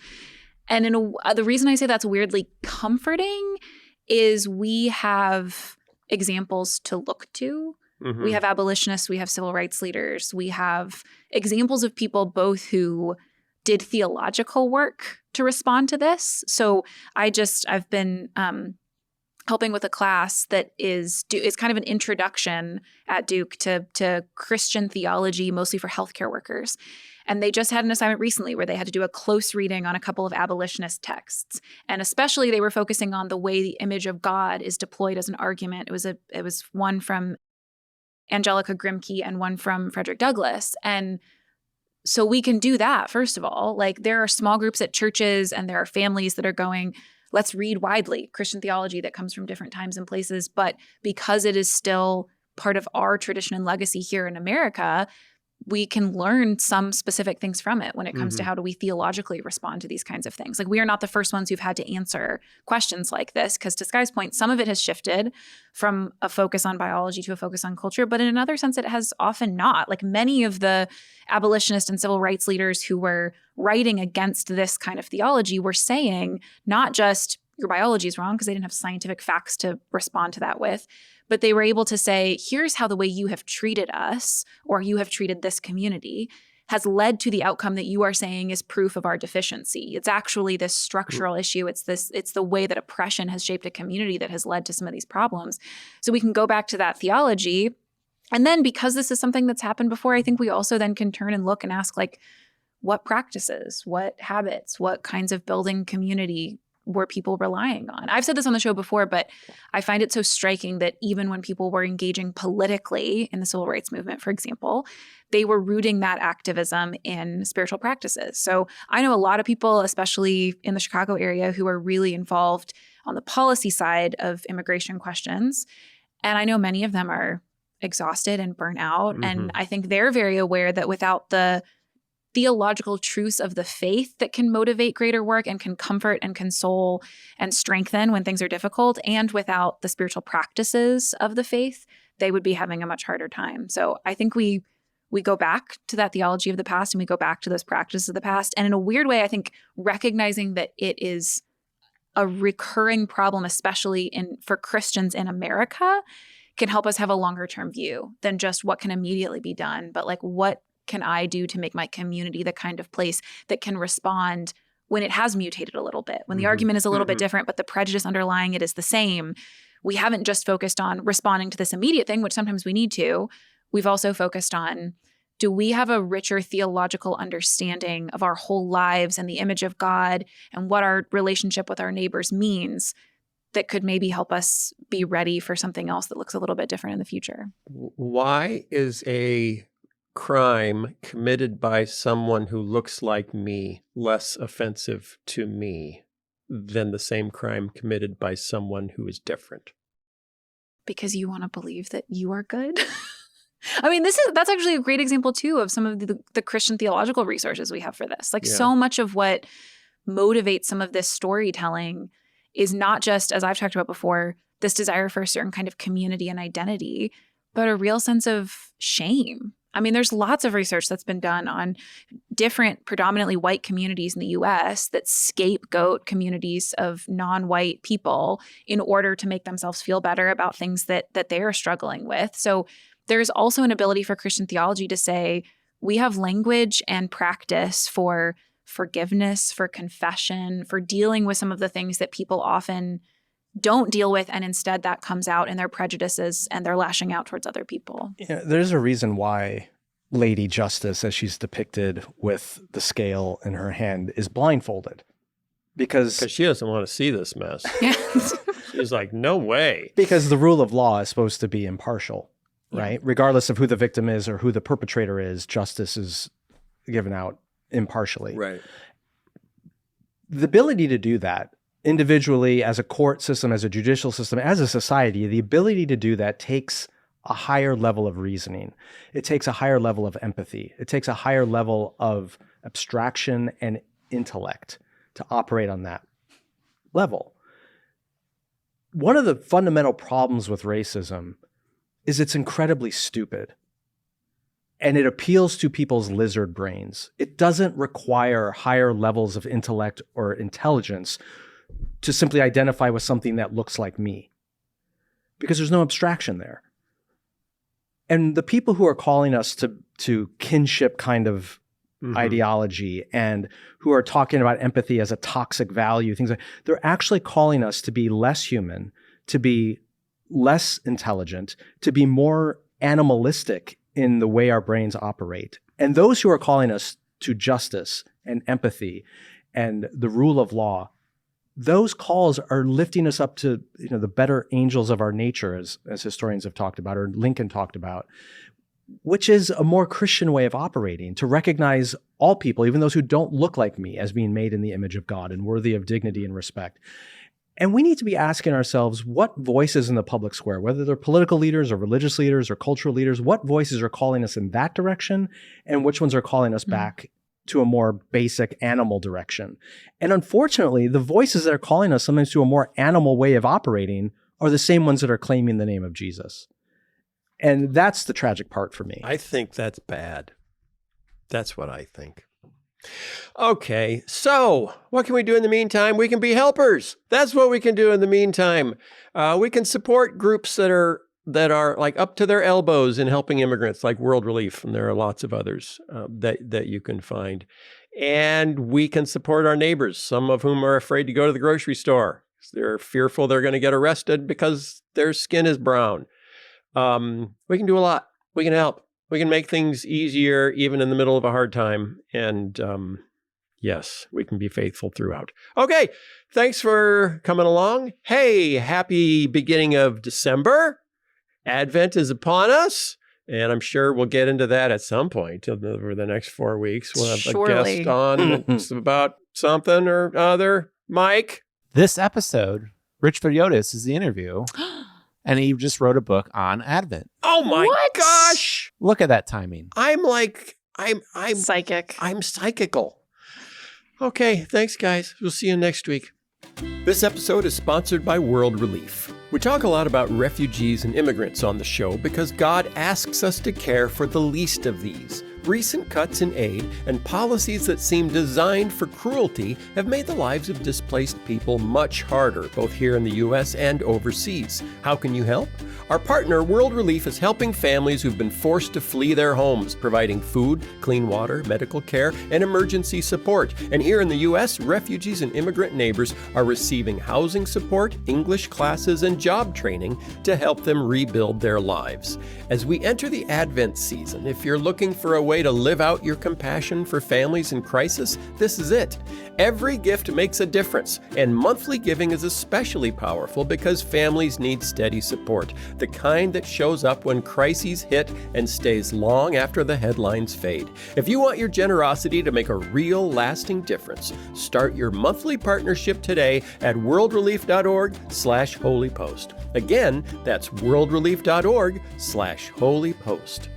And the reason I say that's weirdly comforting is we have examples to look to. We have abolitionists, we have civil rights leaders, we have examples of people both who did theological work to respond to this. So I've been helping with a class that is kind of an introduction at Duke to Christian theology, mostly for healthcare workers. And they just had an assignment recently where they had to do a close reading on a couple of abolitionist texts. And especially they were focusing on the way the image of God is deployed as an argument. It was one from Angelica Grimke and one from Frederick Douglass. And so we can do that, first of all. Like, there are small groups at churches and there are families that are going, let's read widely Christian theology that comes from different times and places. But because it is still part of our tradition and legacy here in America, we can learn some specific things from it when it comes to how do we theologically respond to these kinds of things. Like, we are not the first ones who've had to answer questions like this, because to Skye's point, some of it has shifted from a focus on biology to a focus on culture, but in another sense, it has often not. Like, many of the abolitionist and civil rights leaders who were writing against this kind of theology were saying not just your biology is wrong, because they didn't have scientific facts to respond to that with, but they were able to say, here's how the way you have treated us or you have treated this community has led to the outcome that you are saying is proof of our deficiency. It's actually this structural issue. It's the way that oppression has shaped a community that has led to some of these problems. So we can go back to that theology. And then, because this is something that's happened before, I think we also then can turn and look and ask, like, what practices, what habits, what kinds of building community were people relying on? I've said this on the show before, but I find it so striking that even when people were engaging politically in the civil rights movement, for example, they were rooting that activism in spiritual practices. So I know a lot of people, especially in the Chicago area, who are really involved on the policy side of immigration questions. And I know many of them are exhausted and burnt out. And I think they're very aware that without the theological truths of the faith that can motivate greater work and can comfort and console and strengthen when things are difficult, and without the spiritual practices of the faith, they would be having a much harder time. So I think we go back to that theology of the past and we go back to those practices of the past. And in a weird way, I think recognizing that it is a recurring problem, especially for Christians in America, can help us have a longer term view than just what can immediately be done, but like, what can I do to make my community the kind of place that can respond when it has mutated a little bit, when the argument is a little bit different, but the prejudice underlying it is the same. We haven't just focused on responding to this immediate thing, which sometimes we need to. We've also focused on, do we have a richer theological understanding of our whole lives and the image of God and what our relationship with our neighbors means that could maybe help us be ready for something else that looks a little bit different in the future?
Why is a crime committed by someone who looks like me less offensive to me than the same crime committed by someone who is different?
Because you want to believe that you are good? I mean, that's actually a great example too of some of the Christian theological resources we have for this. Like so much of what motivates some of this storytelling is not just, as I've talked about before, this desire for a certain kind of community and identity, but a real sense of shame. I mean, there's lots of research that's been done on different predominantly white communities in the US that scapegoat communities of non-white people in order to make themselves feel better about things that they are struggling with. So there's also an ability for Christian theology to say, we have language and practice for forgiveness, for confession, for dealing with some of the things that people often don't deal with, and instead that comes out in their prejudices and they're lashing out towards other people.
Yeah, there's a reason why Lady Justice, as she's depicted with the scale in her hand, is blindfolded. Because
she doesn't want to see this mess. She's like, no way.
Because the rule of law is supposed to be impartial, right? Regardless of who the victim is or who the perpetrator is, justice is given out impartially.
Right.
The ability to do that individually, as a court system, as a judicial system, as a society, the ability to do that takes a higher level of reasoning. It takes a higher level of empathy. It takes a higher level of abstraction and intellect to operate on that level. One of the fundamental problems with racism is it's incredibly stupid. And it appeals to people's lizard brains. It doesn't require higher levels of intellect or intelligence to simply identify with something that looks like me, because there's no abstraction there. And the people who are calling us to kinship kind of ideology and who are talking about empathy as a toxic value, things like, they're actually calling us to be less human, to be less intelligent, to be more animalistic in the way our brains operate. And those who are calling us to justice and empathy and the rule of law, those calls are lifting us up to, the better angels of our nature, as historians have talked about, or Lincoln talked about, which is a more Christian way of operating, to recognize all people, even those who don't look like me, as being made in the image of God and worthy of dignity and respect. And we need to be asking ourselves, what voices in the public square, whether they're political leaders or religious leaders or cultural leaders, what voices are calling us in that direction, and which ones are calling us back to a more basic animal direction? And unfortunately, the voices that are calling us sometimes to a more animal way of operating are the same ones that are claiming the name of Jesus. And that's the tragic part for me.
I think that's bad. That's what I think. Okay, so what can we do in the meantime? We can be helpers. That's what we can do in the meantime. We can support groups that are like up to their elbows in helping immigrants, like World Relief, and there are lots of others that you can find. And we can support our neighbors, some of whom are afraid to go to the grocery store. They're fearful they're going to get arrested because their skin is brown. We can do a lot. We can help. We can make things easier even in the middle of a hard time. And yes, we can be faithful throughout. Okay, thanks for coming along. Hey, happy beginning of December. Advent is upon us, and I'm sure we'll get into that at some point over the next 4 weeks. We'll have a guest on that's about something or other. Mike?
This episode, Rich Villodas is the interview, and he just wrote a book on Advent.
Oh my gosh!
Look at that timing.
I'm
psychic.
I'm psychical. Okay, thanks guys. We'll see you next week. This episode is sponsored by World Relief. We talk a lot about refugees and immigrants on the show because God asks us to care for the least of these. Recent cuts in aid and policies that seem designed for cruelty have made the lives of displaced people much harder, both here in the U.S. and overseas. How can you help? Our partner, World Relief, is helping families who've been forced to flee their homes, providing food, clean water, medical care, and emergency support. And here in the U.S., refugees and immigrant neighbors are receiving housing support, English classes, and job training to help them rebuild their lives. As we enter the Advent season, if you're looking for a way way to live out your compassion for families in crisis? This is it. Every gift makes a difference, and monthly giving is especially powerful because families need steady support, the kind that shows up when crises hit and stays long after the headlines fade. If you want your generosity to make a real lasting difference, start your monthly partnership today at worldrelief.org/holypost. Again, that's worldrelief.org/holypost.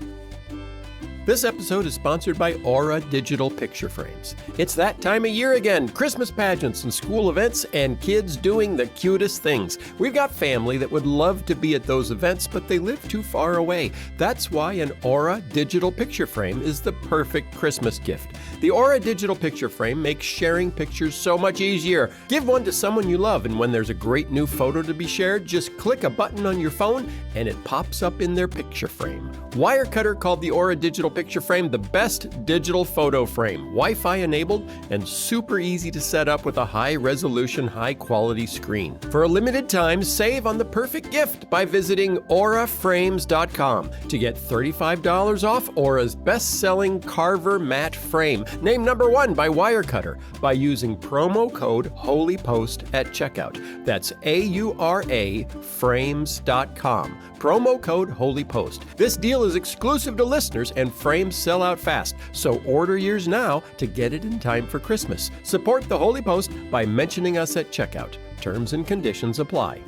This episode is sponsored by Aura Digital Picture Frames. It's that time of year again, Christmas pageants and school events and kids doing the cutest things. We've got family that would love to be at those events, but they live too far away. That's why an Aura Digital Picture Frame is the perfect Christmas gift. The Aura Digital Picture Frame makes sharing pictures so much easier. Give one to someone you love, and when there's a great new photo to be shared, just click a button on your phone and it pops up in their picture frame. Wirecutter called the Aura Digital Picture Frame the best digital photo frame, Wi-Fi enabled and super easy to set up with a high-resolution, high-quality screen. For a limited time, save on the perfect gift by visiting auraframes.com to get $35 off Aura's best-selling Carver Mat Frame, named #1 by Wirecutter, by using promo code HOLYPOST at checkout. That's AURA frames.com. Promo code HOLYPOST. This deal is exclusive to listeners and frames sell out fast, so order yours now to get it in time for Christmas. Support the Holy Post by mentioning us at checkout. Terms and conditions apply.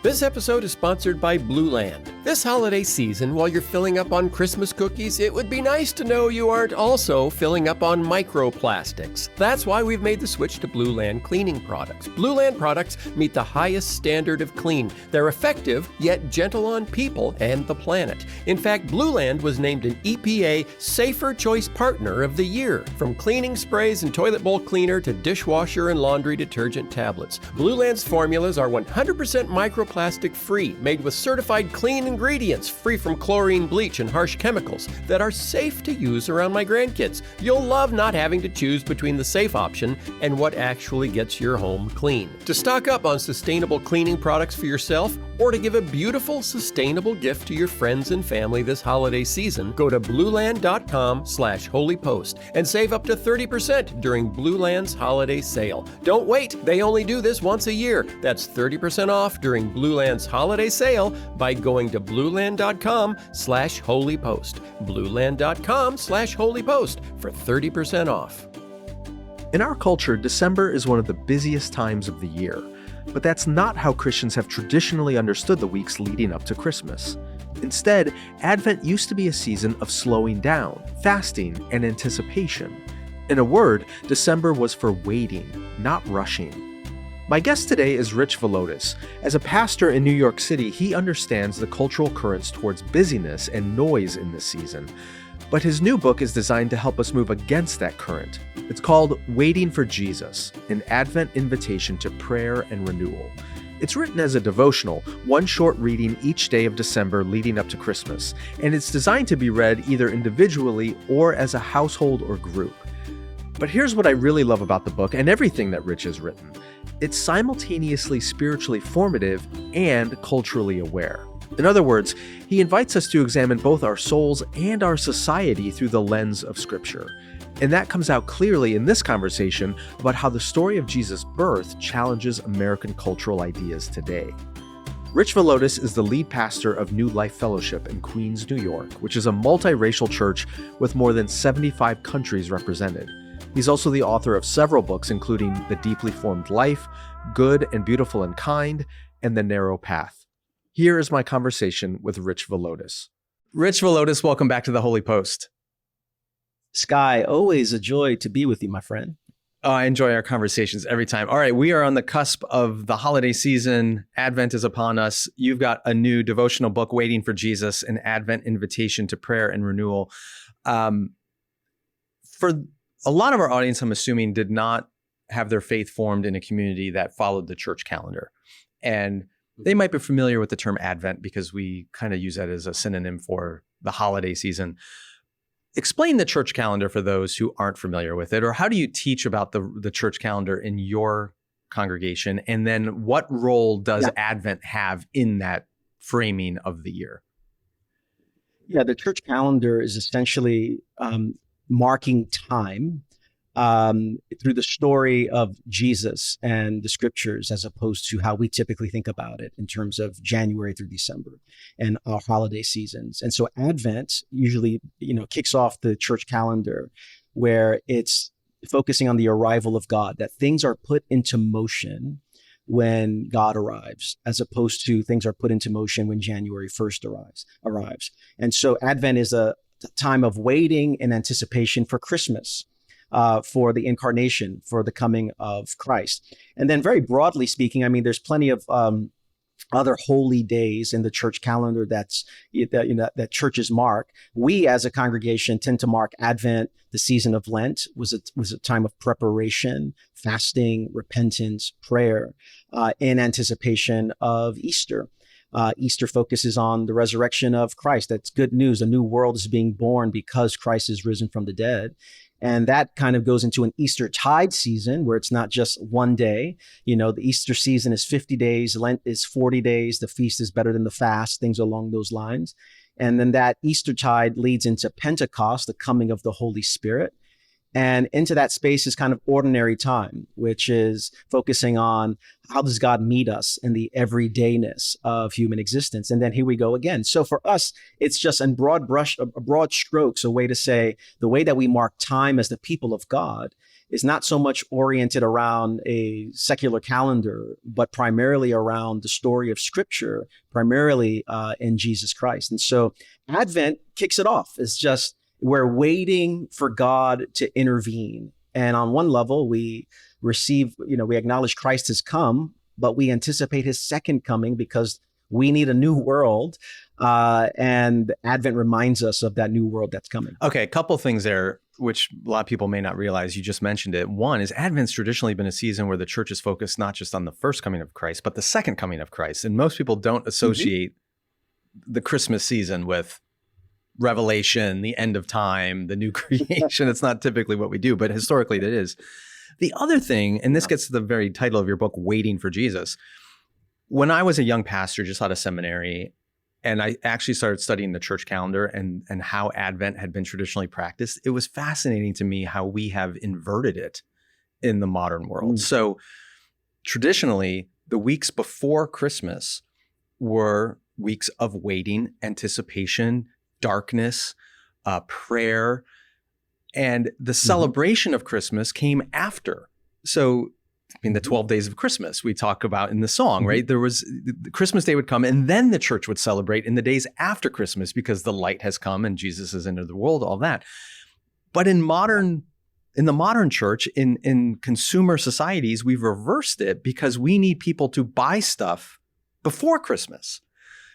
This episode is sponsored by Blueland. This holiday season, while you're filling up on Christmas cookies, it would be nice to know you aren't also filling up on microplastics. That's why we've made the switch to Blueland cleaning products. Blueland products meet the highest standard of clean. They're effective, yet gentle on people and the planet. In fact, Blueland was named an EPA Safer Choice Partner of the Year. From cleaning sprays and toilet bowl cleaner to dishwasher and laundry detergent tablets, Blueland's formulas are 100% microplastic free, made with certified clean ingredients, free from chlorine, bleach, and harsh chemicals that are safe to use around my grandkids. You'll love not having to choose between the safe option and what actually gets your home clean. To stock up on sustainable cleaning products for yourself or to give a beautiful, sustainable gift to your friends and family this holiday season, go to blueland.com/holypost and save up to 30% during Blueland's holiday sale. Don't wait, they only do this once a year. That's 30% off during Blueland's holiday sale by going to blueland.com/holypost. Blueland.com/holypost for 30% off.
In our culture, December is one of the busiest times of the year, but that's not how Christians have traditionally understood the weeks leading up to Christmas. Instead, Advent used to be a season of slowing down, fasting, and anticipation. In a word, December was for waiting, not rushing. My guest today is Rich Villodas. As a pastor in New York City, he understands the cultural currents towards busyness and noise in this season. But his new book is designed to help us move against that current. It's called Waiting for Jesus, an Advent invitation to prayer and renewal. It's written as a devotional, one short reading each day of December leading up to Christmas, and it's designed to be read either individually or as a household or group. But here's what I really love about the book and everything that Rich has written. It's simultaneously spiritually formative and culturally aware. In other words, he invites us to examine both our souls and our society through the lens of Scripture. And that comes out clearly in this conversation about how the story of Jesus' birth challenges American cultural ideas today. Rich Villodas is the lead pastor of New Life Fellowship in Queens, New York, which is a multiracial church with more than 75 countries represented. He's also the author of several books, including The Deeply Formed Life, Good and Beautiful and Kind, and The Narrow Path. Here is my conversation with Rich Villodas. Rich Villodas, welcome back to the Holy Post.
Sky, always a joy to be with you, my friend.
Oh, I enjoy our conversations every time. All right, we are on the cusp of the holiday season. Advent is upon us. You've got a new devotional book, Waiting for Jesus, an Advent invitation to prayer and renewal. For a lot of our audience, I'm assuming, did not have their faith formed in a community that followed the church calendar. And they might be familiar with the term Advent because we kind of use that as a synonym for the holiday season. Explain the church calendar for those who aren't familiar with it, or how do you teach about the church calendar in your congregation? And then what role does Advent have in that framing of the year?
Yeah, the church calendar is essentially marking time through the story of Jesus and the scriptures, as opposed to how we typically think about it in terms of January through December and our holiday seasons. And so Advent usually, kicks off the church calendar, where it's focusing on the arrival of God, that things are put into motion when God arrives, as opposed to things are put into motion when January 1st arrives. And so Advent is a time of waiting and anticipation for Christmas, for the incarnation, for the coming of Christ. And then very broadly speaking, there's plenty of other holy days in the church calendar that churches mark. We as a congregation tend to mark Advent, the season of Lent, was a time of preparation, fasting, repentance, prayer, in anticipation of Easter. Easter focuses on the resurrection of Christ. That's good news. A new world is being born because Christ is risen from the dead. And that kind of goes into an Eastertide season, where it's not just one day. The Easter season is 50 days. Lent is 40 days. The feast is better than the fast, things along those lines. And then that Eastertide leads into Pentecost, the coming of the Holy Spirit. And into that space is kind of ordinary time, which is focusing on how does God meet us in the everydayness of human existence. And then here we go again. So for us, it's just in broad strokes, a way to say the way that we mark time as the people of God is not so much oriented around a secular calendar, but primarily around the story of Scripture, primarily in Jesus Christ. And so Advent kicks it off. It's just, we're waiting for God to intervene. And on one level, we acknowledge Christ has come, but we anticipate his second coming because we need a new world. And Advent reminds us of that new world that's coming.
Okay, a couple things there, which a lot of people may not realize. You just mentioned it. One is Advent's traditionally been a season where the church is focused not just on the first coming of Christ, but the second coming of Christ. And most people don't associate the Christmas season with Revelation, the end of time, the new creation. It's not typically what we do, but historically it is. The other thing, and this gets to the very title of your book, Waiting for Jesus. When I was a young pastor, just out of seminary, and I actually started studying the church calendar and how Advent had been traditionally practiced, it was fascinating to me how we have inverted it in the modern world. So traditionally, the weeks before Christmas were weeks of waiting, anticipation, darkness, prayer, and the celebration of Christmas came after. So, the 12 days of Christmas we talk about in the song, right? There was the Christmas day would come, and then the church would celebrate in the days after Christmas because the light has come and Jesus has entered the world, all that. But in the modern church, in consumer societies, we've reversed it because we need people to buy stuff before Christmas.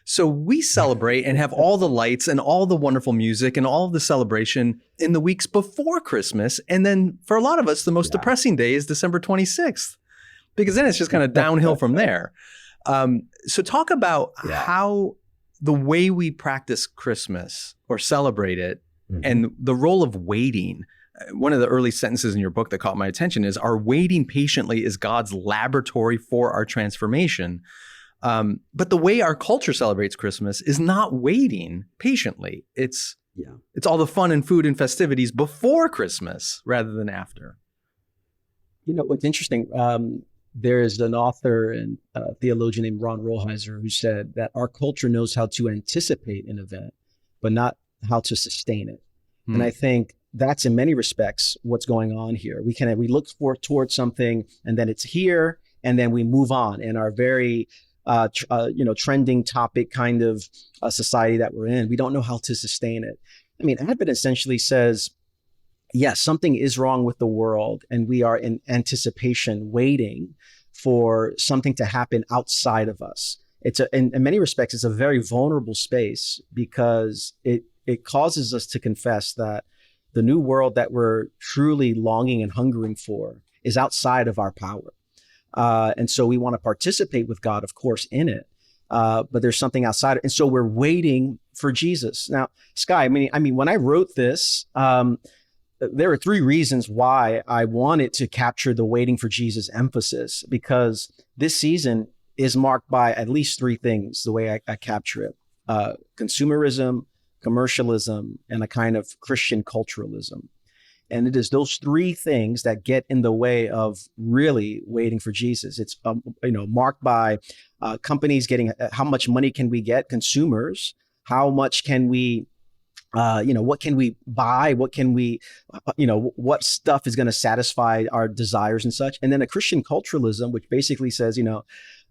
So we celebrate and have all the lights and all the wonderful music and all of the celebration in the weeks before Christmas. And then for a lot of us, the most depressing day is December 26th, because then it's just kind of downhill from there. So talk about how the way we practice Christmas or celebrate it and the role of waiting. One of the early sentences in your book that caught my attention is, our waiting patiently is God's laboratory for our transformation. But the way our culture celebrates Christmas is not waiting patiently. It's all the fun and food and festivities before Christmas rather than after.
What's interesting, there is an author and theologian named Ron Rolheiser who said that our culture knows how to anticipate an event, but not how to sustain it. And I think that's in many respects what's going on here. We look towards something, and then it's here, and then we move on in our very trending topic kind of society that we're in. We don't know how to sustain it. Advent essentially says, yes, something is wrong with the world, and we are in anticipation, waiting for something to happen outside of us. In many respects, it's a very vulnerable space because it causes us to confess that the new world that we're truly longing and hungering for is outside of our power. And so we want to participate with God, of course, in it. But there's something outside. And so we're waiting for Jesus. Now, Sky, when I wrote this, there are three reasons why I wanted to capture the waiting for Jesus emphasis, because this season is marked by at least three things, the way I capture it: consumerism, commercialism, and a kind of Christian culturalism. And it is those three things that get in the way of really waiting for Jesus. It's marked by companies getting how much money can we get, consumers, how much can we, what can we buy, what can we, what stuff is going to satisfy our desires and such. And then a Christian culturalism, which basically says,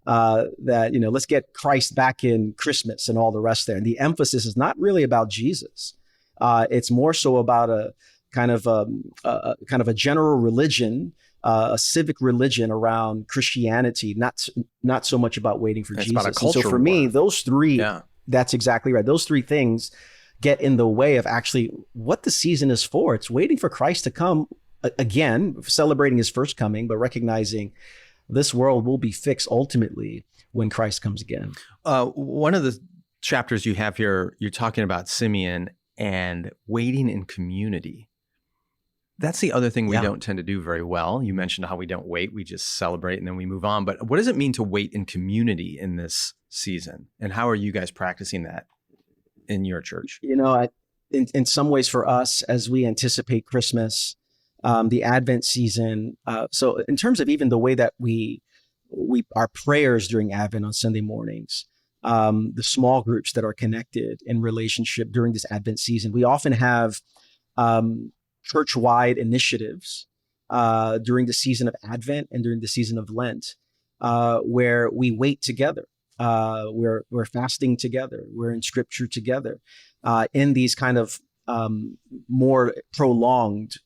let's get Christ back in Christmas and all the rest there. And the emphasis is not really about Jesus. It's more so about a kind of a general religion, a civic religion around Christianity, not so much about waiting for Jesus.
About a culture
so for me, those three,
that's
exactly right. Those three things get in the way of actually what the season is for. It's waiting for Christ to come again, celebrating his first coming, but recognizing this world will be fixed ultimately when Christ comes again.
One of the chapters you have here, you're talking about Simeon and waiting in community. That's the other thing we don't tend to do very well. You mentioned how we don't wait, we just celebrate and then we move on. But what does it mean to wait in community in this season? And how are you guys practicing that in your church?
In some ways for us, as we anticipate Christmas, the Advent season. So in terms of even the way that we our prayers during Advent on Sunday mornings, the small groups that are connected in relationship during this Advent season, we often have church-wide initiatives during the season of Advent and during the season of Lent, where we wait together. We're fasting together. We're in scripture together in these kind of more prolonged,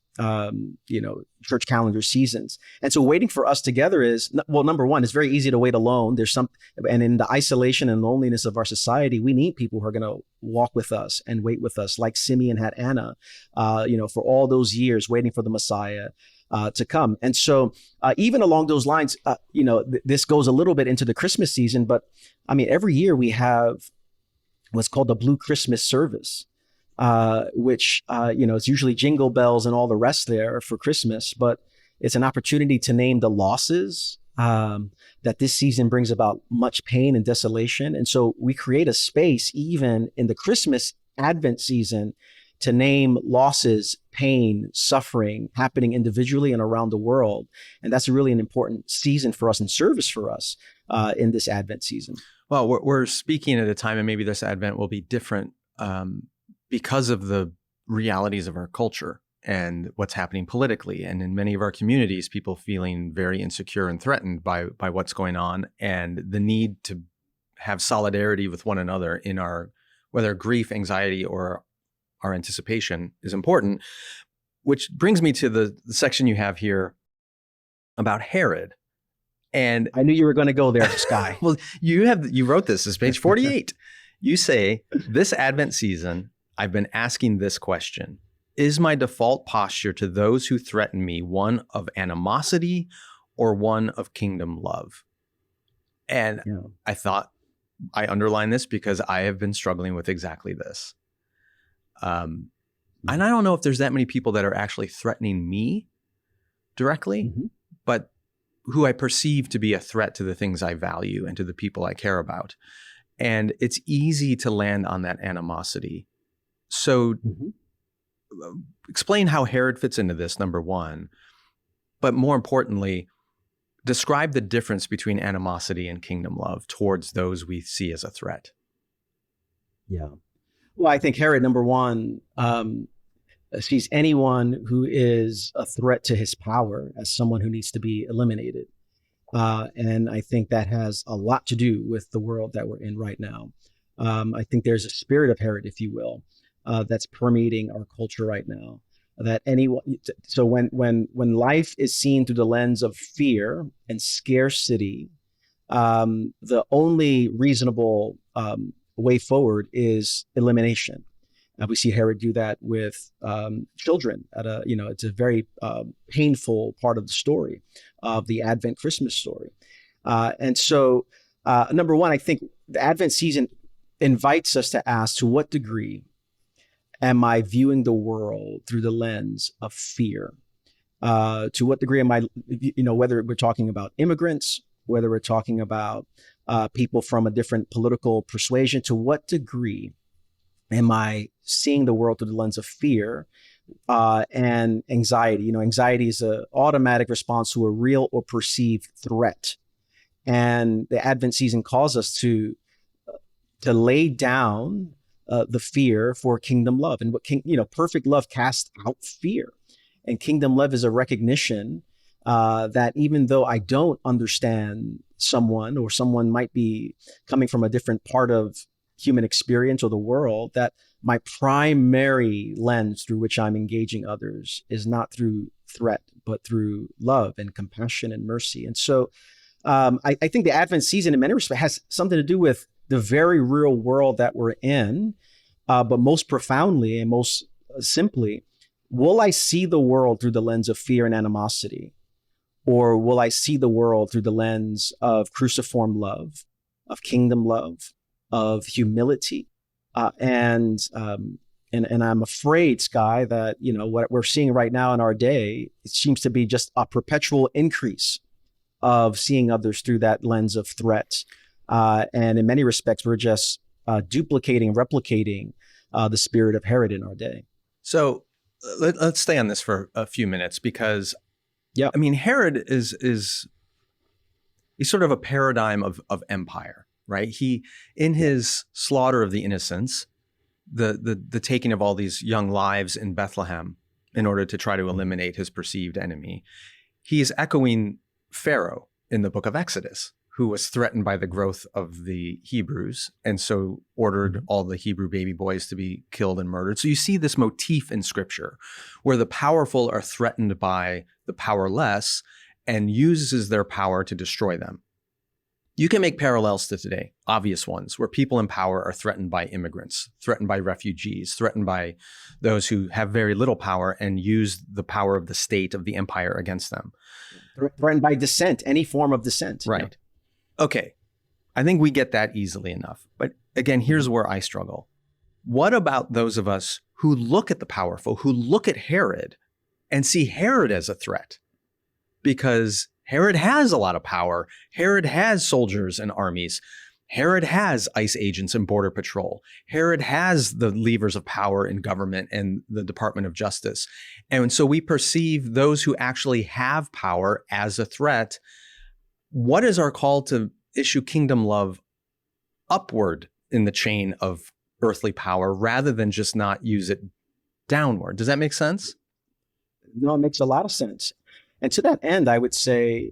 church calendar seasons. And so waiting for us together is, well, number one, it's very easy to wait alone. And in the isolation and loneliness of our society, we need people who are going to walk with us and wait with us, like Simeon had Anna, for all those years waiting for the Messiah to come. And so even along those lines, this goes a little bit into the Christmas season, but I mean, every year we have what's called the Blue Christmas service, which, it's usually jingle bells and all the rest there for Christmas, but it's an opportunity to name the losses that this season brings about much pain and desolation. And so we create a space even in the Christmas Advent season to name losses, pain, suffering happening individually and around the world. And that's really an important season for us and service for us in this Advent season.
Well, we're speaking at a time, and maybe this Advent will be different because of the realities of our culture and what's happening politically. And in many of our communities, people feeling very insecure and threatened by what's going on, and the need to have solidarity with one another in our, whether grief, anxiety, or our anticipation is important, which brings me to the section you have here about Herod. And
I knew you were going to go there, Sky.
Well, you wrote this is page 48. You say, this Advent season, I've been asking this question: is my default posture to those who threaten me one of animosity or one of kingdom love? And I thought I underlined this because I have been struggling with exactly this. And I don't know if there's that many people that are actually threatening me directly, but who I perceive to be a threat to the things I value and to the people I care about. And it's easy to land on that animosity. So explain how Herod fits into this, number one. But more importantly, describe the difference between animosity and kingdom love towards those we see as a threat.
Yeah. Well, I think Herod, number one, sees anyone who is a threat to his power as someone who needs to be eliminated. And I think that has a lot to do with the world that we're in right now. I think there's a spirit of Herod, if you will, that's permeating our culture right now. That so when life is seen through the lens of fear and scarcity, the only reasonable way forward is elimination. We see Herod do that with children it's a very painful part of the story of the Advent Christmas story. And so number one, I think the Advent season invites us to ask, to what degree am I viewing the world through the lens of fear? To what degree am I, whether we're talking about immigrants, whether we're talking about people from a different political persuasion, to what degree Am I seeing the world through the lens of fear and anxiety? You know, anxiety is an automatic response to a real or perceived threat. And the Advent season calls us to lay down the fear for kingdom love. And perfect love casts out fear. And kingdom love is a recognition that even though I don't understand someone, or someone might be coming from a different part of human experience or the world, that my primary lens through which I'm engaging others is not through threat, but through love and compassion and mercy. And so I think the Advent season in many respects has something to do with the very real world that we're in, but most profoundly and most simply, will I see the world through the lens of fear and animosity? Or will I see the world through the lens of cruciform love, of kingdom love, of humility? And I'm afraid, Sky, that, you know, what we're seeing right now in our day, it seems to be just a perpetual increase of seeing others through that lens of threat. And in many respects, we're just duplicating, replicating the spirit of Herod in our day.
So let's stay on this for a few minutes, because I mean, Herod is he's sort of a paradigm of empire, right? He, in his slaughter of the innocents, the taking of all these young lives in Bethlehem in order to try to eliminate his perceived enemy, he is echoing Pharaoh in the book of Exodus, who was threatened by the growth of the Hebrews, and so ordered all the Hebrew baby boys to be killed and murdered. So you see this motif in scripture where the powerful are threatened by the powerless and uses their power to destroy them. You can make parallels to today, obvious ones, where people in power are threatened by immigrants, threatened by refugees, threatened by those who have very little power and use the power of the state, of the empire, against them.
Threatened by dissent, any form of dissent.
Right. Okay, I think we get that easily enough. But again, here's where I struggle. What about those of us who look at the powerful, who look at Herod and see Herod as a threat? Because Herod has a lot of power. Herod has soldiers and armies. Herod has ICE agents and border patrol. Herod has the levers of power in government and the Department of Justice. And so we perceive those who actually have power as a threat. What is our call to issue kingdom love upward in the chain of earthly power rather than just not use it downward? Does that make sense?
No, it makes a lot of sense. And to that end, I would say,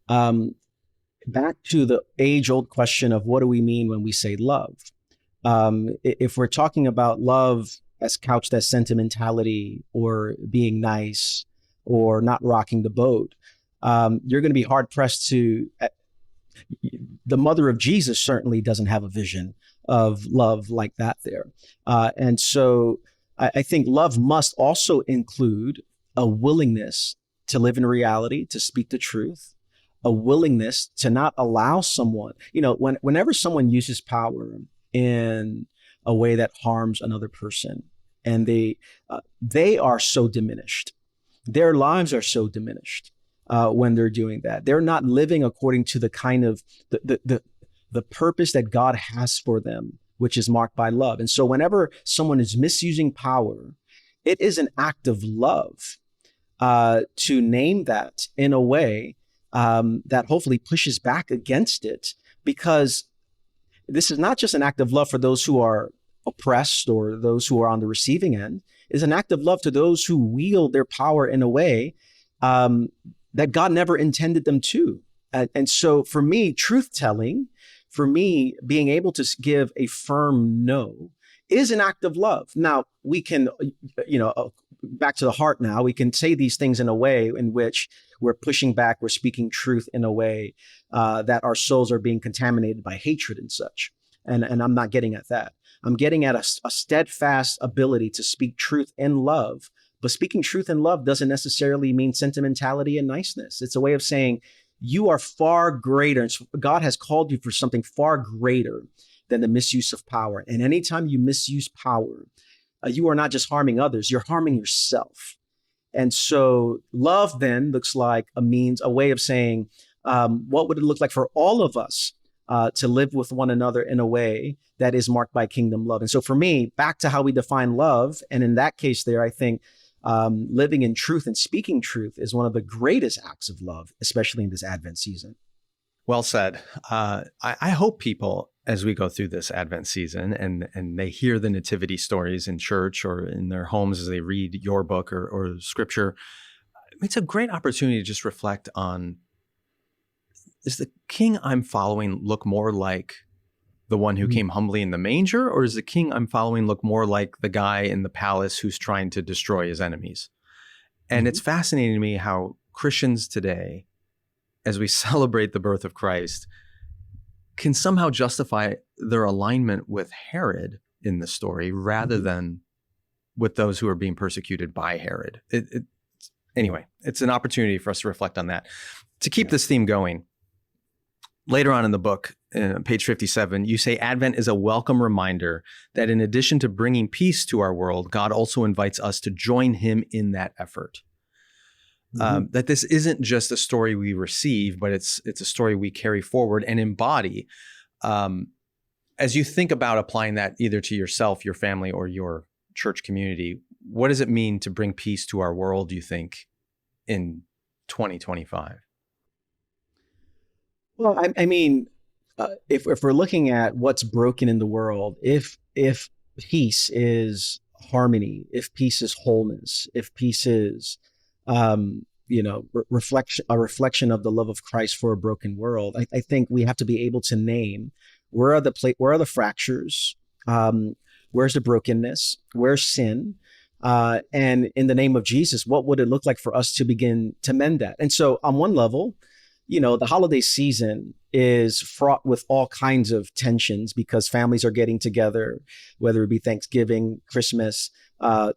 back to the age-old question of what do we mean when we say love? If we're talking about love as couched as sentimentality or being nice or not rocking the boat, you're going to be hard pressed to. The mother of Jesus certainly doesn't have a vision of love like that there. And so I think love must also include a willingness to live in reality, to speak the truth, a willingness to not allow someone, whenever someone uses power in a way that harms another person, and they are so diminished, their lives are so diminished. When they're doing that, they're not living according to the kind of the purpose that God has for them, which is marked by love. And so whenever someone is misusing power, it is an act of love to name that in a way that hopefully pushes back against it, because this is not just an act of love for those who are oppressed or those who are on the receiving end. It's an act of love to those who wield their power in a way that God never intended them to. And so for me, truth-telling, for me, being able to give a firm no is an act of love. Now, we can, back to the heart now, we can say these things in a way in which we're pushing back, we're speaking truth in a way that our souls are being contaminated by hatred and such. And I'm not getting at that. I'm getting at a steadfast ability to speak truth in love. But speaking truth in love doesn't necessarily mean sentimentality and niceness. It's a way of saying you are far greater. And God has called you for something far greater than the misuse of power. And anytime you misuse power, you are not just harming others, you're harming yourself. And so love then looks like a way of saying, what would it look like for all of us to live with one another in a way that is marked by kingdom love. And so for me, back to how we define love, and in that case there, I think living in truth and speaking truth is one of the greatest acts of love, especially in this Advent season.
Well said. I hope people, as we go through this Advent season and they hear the nativity stories in church or in their homes as they read your book or scripture, it's a great opportunity to just reflect on, is the king I'm following look more like the one who came humbly in the manger, or does the king I'm following look more like the guy in the palace who's trying to destroy his enemies? And it's fascinating to me how Christians today, as we celebrate the birth of Christ, can somehow justify their alignment with Herod in the story rather than with those who are being persecuted by Herod. Anyway, it's an opportunity for us to reflect on that. To keep this theme going, later on in the book, page 57, you say Advent is a welcome reminder that in addition to bringing peace to our world, God also invites us to join him in that effort. That this isn't just a story we receive, but it's a story we carry forward and embody. As you think about applying that either to yourself, your family, or your church community, what does it mean to bring peace to our world, do you think, in 2025?
Well, I mean, if we're looking at what's broken in the world, if peace is harmony, if peace is wholeness, if peace is reflection of the love of Christ for a broken world, I think we have to be able to name where are the fractures, where's the brokenness, where's sin, and in the name of Jesus, what would it look like for us to begin to mend that? And so on one level, the holiday season is fraught with all kinds of tensions because families are getting together, whether it be Thanksgiving, Christmas.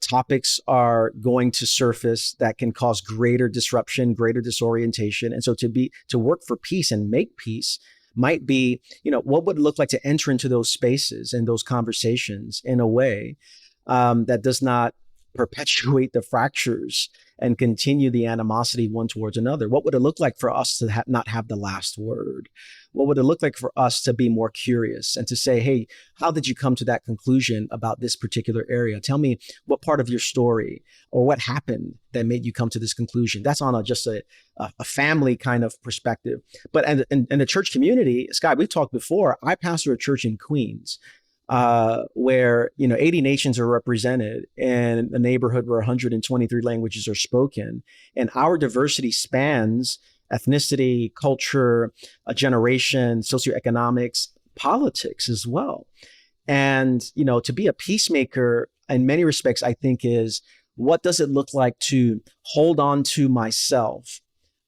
Topics are going to surface that can cause greater disruption, greater disorientation. And so to work for peace and make peace might be, what would it look like to enter into those spaces and those conversations in a way that does not perpetuate the fractures and continue the animosity one towards another? What would it look like for us to not have the last word? What would it look like for us to be more curious and to say, hey, how did you come to that conclusion about this particular area? Tell me what part of your story or what happened that made you come to this conclusion. That's on just a family kind of perspective. But in the church community, Scott, we've talked before, I pastor a church in Queens, where 80 nations are represented in a neighborhood where 123 languages are spoken, and our diversity spans ethnicity, culture, a generation, socioeconomics, politics as well. And to be a peacemaker in many respects, I think, is what does it look like to hold on to myself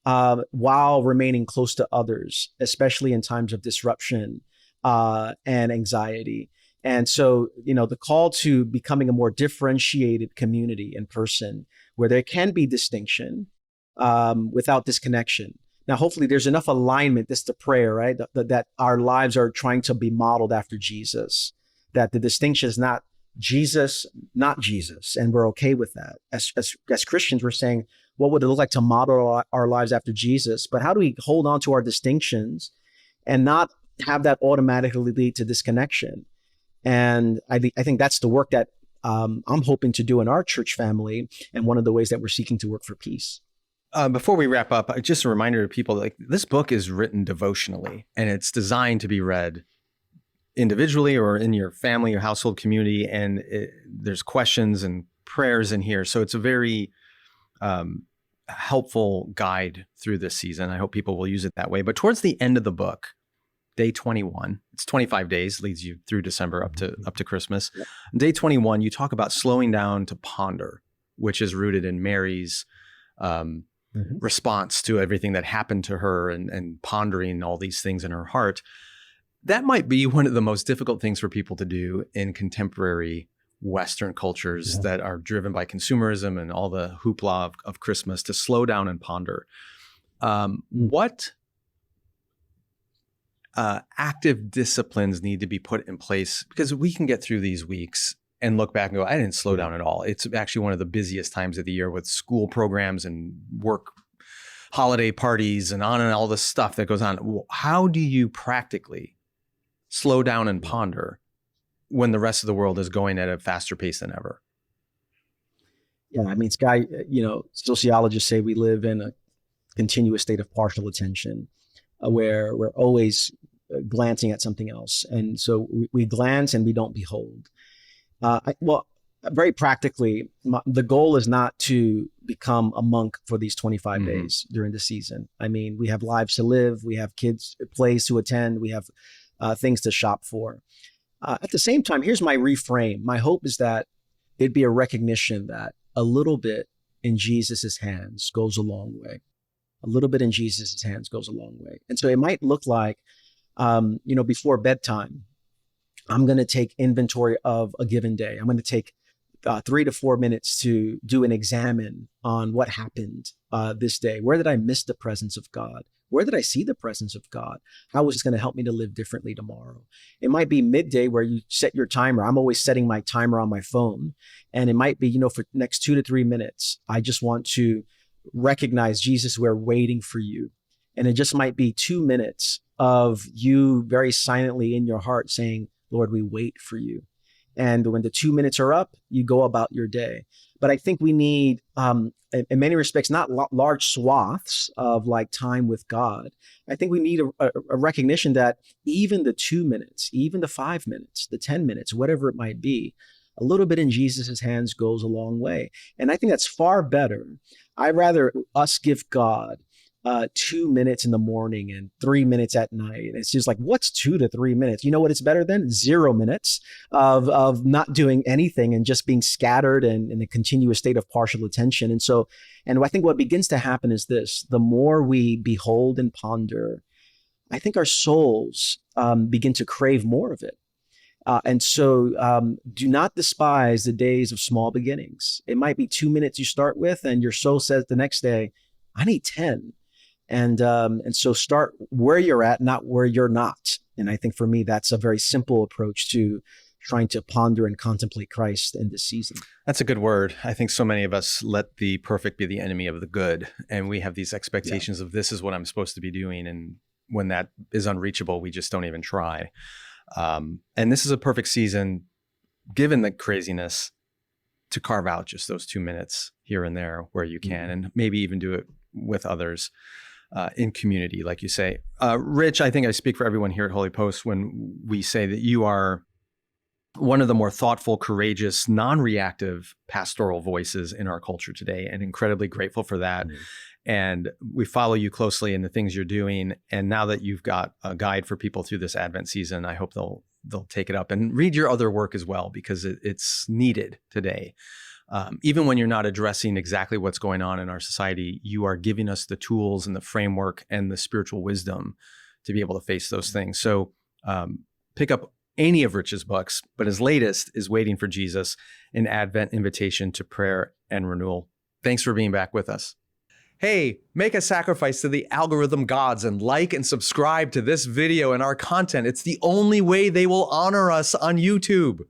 while remaining close to others, especially in times of disruption and anxiety. And so, the call to becoming a more differentiated community in person where there can be distinction without disconnection. Now, hopefully there's enough alignment, this is the prayer, right? That our lives are trying to be modeled after Jesus, that the distinction is not Jesus, not Jesus. And we're okay with that. As Christians, we're saying, what would it look like to model our lives after Jesus? But how do we hold on to our distinctions and not have that automatically lead to disconnection? And I think that's the work that I'm hoping to do in our church family, and one of the ways that we're seeking to work for peace.
Before we wrap up, just a reminder to people, like, this book is written devotionally, and it's designed to be read individually or in your family or household community. And there's questions and prayers in here. So it's a very helpful guide through this season. I hope people will use it that way. But towards the end of the book, day 21, it's 25 days, leads you through December up to Christmas. Yep. Day 21, you talk about slowing down to ponder, which is rooted in Mary's response to everything that happened to her and pondering all these things in her heart. That might be one of the most difficult things for people to do in contemporary Western cultures that are driven by consumerism and all the hoopla of Christmas, to slow down and ponder. What active disciplines need to be put in place? Because we can get through these weeks and look back and go, I didn't slow down at all. It's actually one of the busiest times of the year with school programs and work holiday parties and on and all this stuff that goes on. How do you practically slow down and ponder when the rest of the world is going at a faster pace than ever?
Yeah, I mean, Sky, sociologists say we live in a continuous state of partial attention where we're always glancing at something else. And so we glance and we don't behold. Very practically, the goal is not to become a monk for these 25 days during the season. I mean, we have lives to live, we have kids, plays to attend, we have things to shop for. At the same time, here's my reframe. My hope is that it'd be a recognition that a little bit in Jesus's hands goes a long way. A little bit in Jesus's hands goes a long way. And so it might look like, before bedtime, I'm going to take inventory of a given day. I'm going to take 3 to 4 minutes to do an examine on what happened this day. Where did I miss the presence of God? Where did I see the presence of God? How is this going to help me to live differently tomorrow? It might be midday where you set your timer. I'm always setting my timer on my phone. And it might be, for the next 2 to 3 minutes, I just want to recognize, Jesus, we're waiting for you. And it just might be 2 minutes of you very silently in your heart saying, Lord, we wait for you. And when the 2 minutes are up, you go about your day. But I think we need, in many respects, not large swaths of like time with God. I think we need a recognition that even the 2 minutes, even the 5 minutes, the 10 minutes, whatever it might be, a little bit in Jesus's hands goes a long way. And I think that's far better. I'd rather us give God 2 minutes in the morning and 3 minutes at night. And it's just like, what's 2 to 3 minutes? You know what it's better than? 0 minutes of not doing anything and just being scattered and in a continuous state of partial attention. And I think what begins to happen is this: the more we behold and ponder, I think our souls begin to crave more of it. And so do not despise the days of small beginnings. It might be 2 minutes you start with, and your soul says the next day, I need 10. And so start where you're at, not where you're not. And I think for me, that's a very simple approach to trying to ponder and contemplate Christ in this season.
That's a good word. I think so many of us let the perfect be the enemy of the good. And we have these expectations of this is what I'm supposed to be doing. And when that is unreachable, we just don't even try. And this is a perfect season, given the craziness, to carve out just those 2 minutes here and there where you can, and maybe even do it with others in community, like you say. Rich, I think I speak for everyone here at HOLYPOST when we say that you are one of the more thoughtful, courageous, non-reactive pastoral voices in our culture today, and incredibly grateful for that. And we follow you closely in the things you're doing. And now that you've got a guide for people through this Advent season, I hope they'll take it up and read your other work as well, because it's needed today. Even when you're not addressing exactly what's going on in our society, you are giving us the tools and the framework and the spiritual wisdom to be able to face those things. So pick up any of Rich's books, but his latest is Waiting for Jesus, an Advent invitation to prayer and renewal. Thanks for being back with us. Hey, make a sacrifice to the algorithm gods and like and subscribe to this video and our content. It's the only way they will honor us on YouTube.